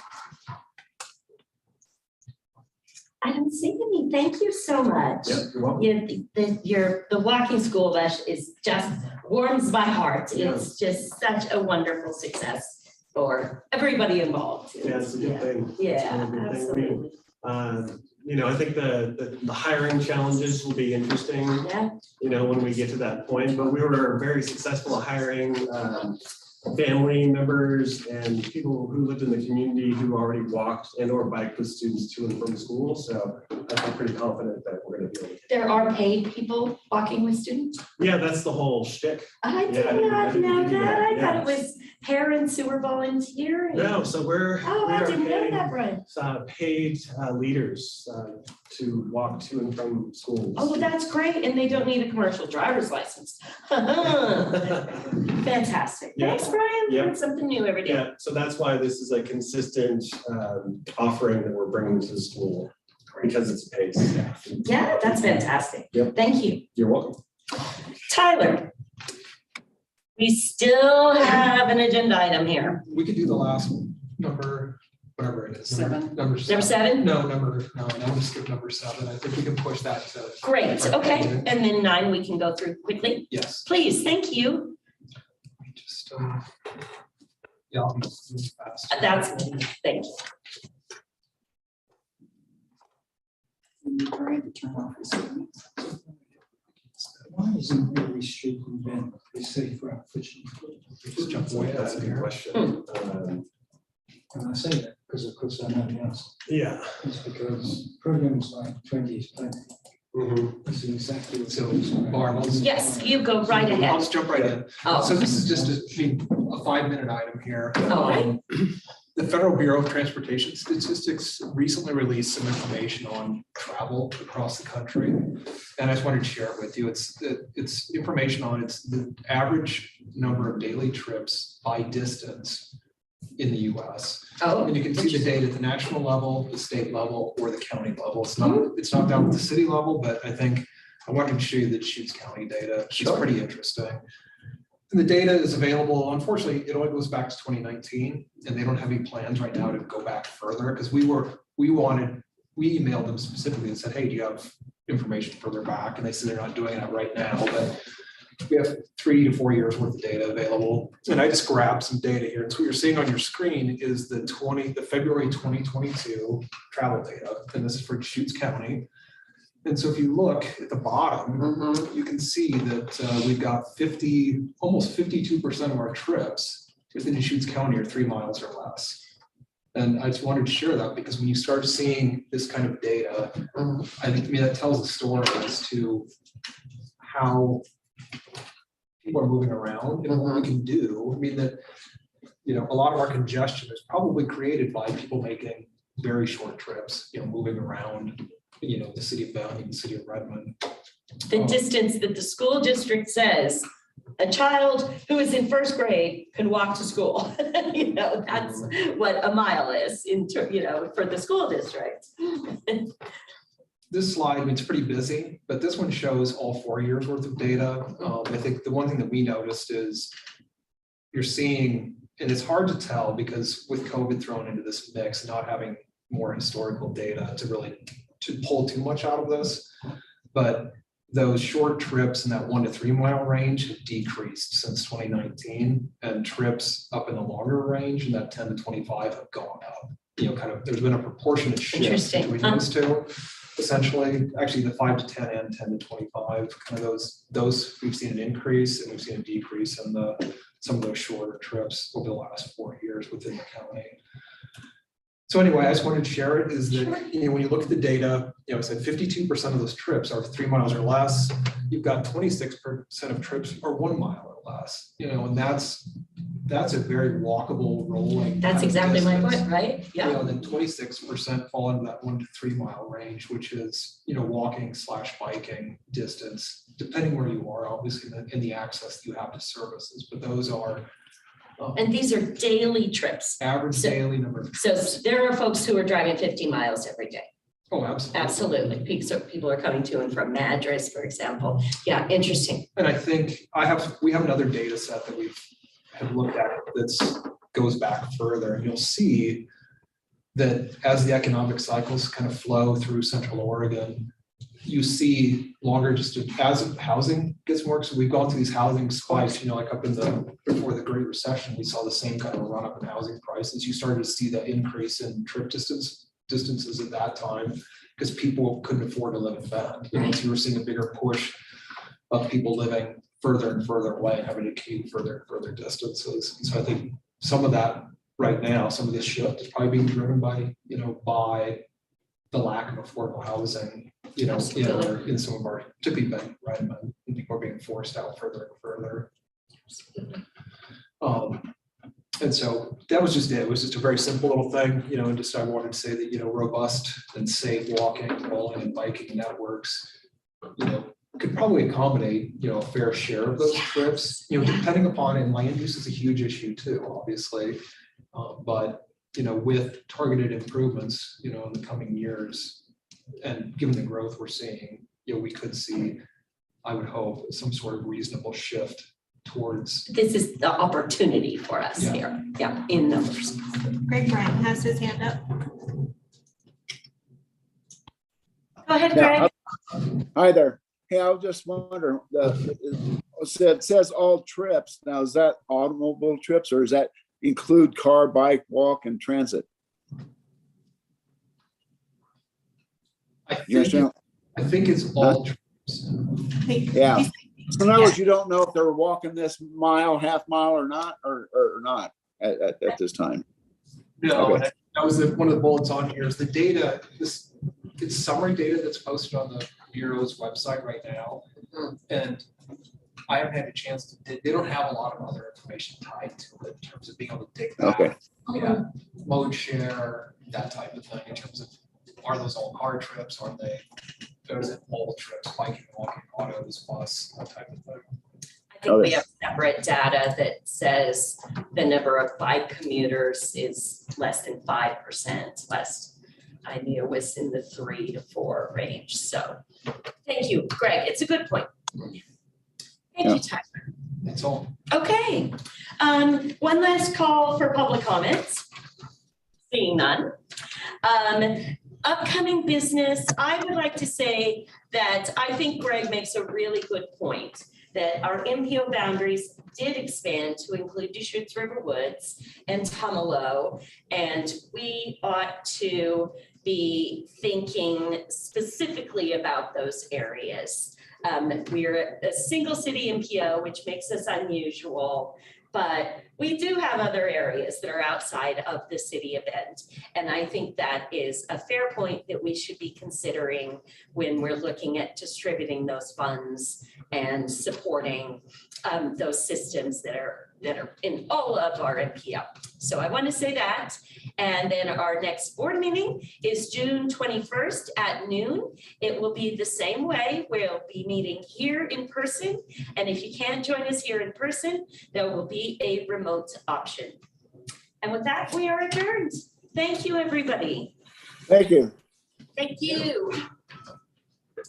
Speaker 1: I don't see any. Thank you so much.
Speaker 12: Yeah, you're welcome.
Speaker 1: The walking school bus is just warms my heart.
Speaker 12: Yeah.
Speaker 1: It's just such a wonderful success for everybody involved.
Speaker 12: Yeah, it's a good thing.
Speaker 1: Yeah,
Speaker 12: It's a good thing.
Speaker 1: absolutely.
Speaker 12: You know, I think the hiring challenges will be interesting,
Speaker 1: Yeah,
Speaker 12: you know, when we get to that point, but we were very successful at hiring family members and people who lived in the community who already walked and or biked with students to and from school. So I feel pretty confident that we're going to be able to.
Speaker 1: there are paid people walking with students.
Speaker 12: Yeah, that's the whole shtick.
Speaker 1: I
Speaker 12: Yeah,
Speaker 1: did
Speaker 12: I didn't- I
Speaker 1: not
Speaker 12: didn't
Speaker 1: know
Speaker 12: give you
Speaker 1: that.
Speaker 12: that,
Speaker 1: I thought
Speaker 12: yeah.
Speaker 1: it was parents who were volunteering.
Speaker 12: No, so we
Speaker 1: Oh, I
Speaker 12: are
Speaker 1: didn't know
Speaker 12: paying
Speaker 1: that, Brian.
Speaker 12: paid leaders to walk to and from schools.
Speaker 1: Oh, that's great. And they don't need a commercial driver's license. Fantastic.
Speaker 12: Yeah.
Speaker 1: Thanks, Brian.
Speaker 12: Yeah.
Speaker 1: Learn something new every day.
Speaker 12: Yeah, so that's why this is a consistent offering that we're bringing to the school, because it's paid staff.
Speaker 1: Yeah, that's fantastic.
Speaker 12: Yep.
Speaker 1: Thank you.
Speaker 12: You're welcome.
Speaker 1: Tyler. We still have an agenda item here.
Speaker 4: We could do the last number, whatever it is.
Speaker 5: Seven.
Speaker 4: Number
Speaker 1: Number 7?
Speaker 4: No, now we skip number 7. I think we can push that to.
Speaker 1: Great. Okay. And then 9 we can go through quickly.
Speaker 4: Yes.
Speaker 1: Please. Thank you.
Speaker 4: Just, yeah, I'll move fast.
Speaker 1: That's, thank you.
Speaker 3: Why isn't every street in Bend a safe route for children?
Speaker 4: Just jump way
Speaker 12: That's
Speaker 4: out
Speaker 12: a
Speaker 4: of
Speaker 12: good
Speaker 4: here.
Speaker 12: question.
Speaker 3: And I say that because of course I know the answer.
Speaker 12: Yeah.
Speaker 3: It's because programs like 20 is plenty.
Speaker 12: Mhm.
Speaker 3: This is exactly what.
Speaker 4: So, Barb, I'll just-
Speaker 1: Yes, you go right
Speaker 4: I'll
Speaker 1: ahead.
Speaker 4: just jump right in.
Speaker 1: Oh,
Speaker 4: So this is just a 5-minute item here.
Speaker 1: All right.
Speaker 4: The Federal Bureau of Transportation Statistics recently released some information on travel across the country. And I just wanted to share it with you. It's information on the average number of daily trips by distance in the US.
Speaker 1: Oh,
Speaker 4: And you can see the data at the national level, the state level, or the county level. It's not down at the city level, but I think I wanted to show you the Deschutes County data. It's
Speaker 1: Sure.
Speaker 4: pretty interesting. And the data is available. Unfortunately, it only goes back to 2019, and they don't have any plans right now to go back further because we emailed them specifically and said, hey, do you have information further back? And they said they're not doing that right now, but we have 3 to 4 years worth of data available. And I just grabbed some data here. And so what you're seeing on your screen is the February 2022 travel data, and this is for Deschutes County. And so if you look at the bottom, you can see that we've got almost 52% of our trips within Deschutes County are 3 miles or less. And I just wanted to share that because when you start seeing this kind of data, I think to me that tells a story as to how people are moving around and what we can do. I mean that, you know, a lot of our congestion is probably created by people making very short trips, you know, moving around, you know, the city of Bend, the city of Redmond.
Speaker 1: the distance that the school district says a child who is in 1st grade can walk to school. You know, that's what a mile is for the school district.
Speaker 4: This slide, I mean, it's pretty busy, but this one shows all 4 years worth of data. I think the one thing that we noticed is you're seeing, and it's hard to tell because with COVID thrown into this mix, not having more historical data to pull too much out of this, but those short trips in that 1 to 3 mile range have decreased since 2019, and trips up in the longer range in that 10 to 25 have gone up. You know, kind of, there's been a proportionate shift
Speaker 1: Interesting.
Speaker 4: between those two. Essentially, actually the 5 to 10 and 10 to 25, kind of those we've seen an increase, and we've seen a decrease in some of those shorter trips over the last 4 years within the county. So anyway, I just wanted to share it is that, you know, when you look at the data, you know, I said 52% of those trips are 3 miles or less. You've got 26% of trips are 1 mile or less, you know, and that's a very walkable, rolling.
Speaker 1: That's
Speaker 4: kind of
Speaker 1: exactly my
Speaker 4: distance.
Speaker 1: point, right?
Speaker 4: You
Speaker 1: Yeah.
Speaker 4: know, then 26% fall into that 1 to 3 mile range, which is, you know, walking / biking distance, depending where you are, obviously, in the access that you have to services. But those are
Speaker 1: And these are daily trips.
Speaker 4: Average
Speaker 1: So-
Speaker 4: daily number.
Speaker 1: So there are folks who are driving 50 miles every day.
Speaker 4: Oh, absolutely.
Speaker 1: Absolutely. So people are coming to and from Madras, for example. Yeah, interesting.
Speaker 4: And I think we have another data set that we've have looked at that's goes back further, and you'll see that as the economic cycles kind of flow through Central Oregon, you see longer distance as housing gets more. So we've gone through these housing spikes, like up in before the Great Recession, we saw the same kind of run up in housing prices. You started to see the increase in trip distances at that time because people couldn't afford to live in Bend. So you were seeing a bigger push of people living further and further away and having to commute further and further distances. And so I think some of that right now, some of this shift is probably being driven by the lack of affordable housing, in some of our, particularly Bend, right? And people are being forced out further and further. And so that was just it. It was just a very simple little thing, and just I wanted to say that, robust and safe walking, rolling and biking networks, could probably accommodate, a fair share of those trips, depending upon, and land use is a huge issue too, obviously. But, with targeted improvements, in the coming years, and given the growth we're seeing, we could see, I would hope, some sort of reasonable shift towards.
Speaker 1: This is the opportunity for us here. Yeah, in numbers.
Speaker 2: Greg Bryant has his hand up.
Speaker 1: Go ahead,
Speaker 9: Yeah,
Speaker 1: Greg.
Speaker 9: Hi there. Hey, I was just wondering, it says all trips. Now, is that automobile trips or does that include car, bike, walk, and transit?
Speaker 4: I think it's all trips.
Speaker 9: Yeah. So in other words, you don't know if they're walking this mile, half mile or not, or not at this time.
Speaker 4: No,
Speaker 9: Okay.
Speaker 4: that was one of the bullets on here is the data, it's summary data that's posted on the Bureau's website right now. And I haven't had a chance to, they don't have a lot of other information tied to it in terms of being able to dig back.
Speaker 9: Okay.
Speaker 4: Yeah, mode share, that type of thing in terms of, are those all car trips? Are they, or is it all trips, biking, walking, autos, bus, that type of thing?
Speaker 1: I think we have separate data that says the number of bike commuters is less than 5%, less. I knew it was in the 3 to 4 range. So thank you, Greg. It's a good point. Thank you, Tyler.
Speaker 4: That's all.
Speaker 1: Okay. One last call for public comments. Seeing none. Upcoming business, I would like to say that I think Greg makes a really good point that our MPO boundaries did expand to include Deschutes River Woods and Tumalo, and we ought to be thinking specifically about those areas. We're a single city MPO, which makes us unusual, but we do have other areas that are outside of the city of Bend. And I think that is a fair point that we should be considering when we're looking at distributing those funds and supporting those systems that are in all of our MPO. So I want to say that. And then our next board meeting is June 21st at noon. It will be the same way. We'll be meeting here in person. And if you can't join us here in person, there will be a remote option. And with that, we are adjourned. Thank you, everybody.
Speaker 9: Thank you.
Speaker 1: Thank you.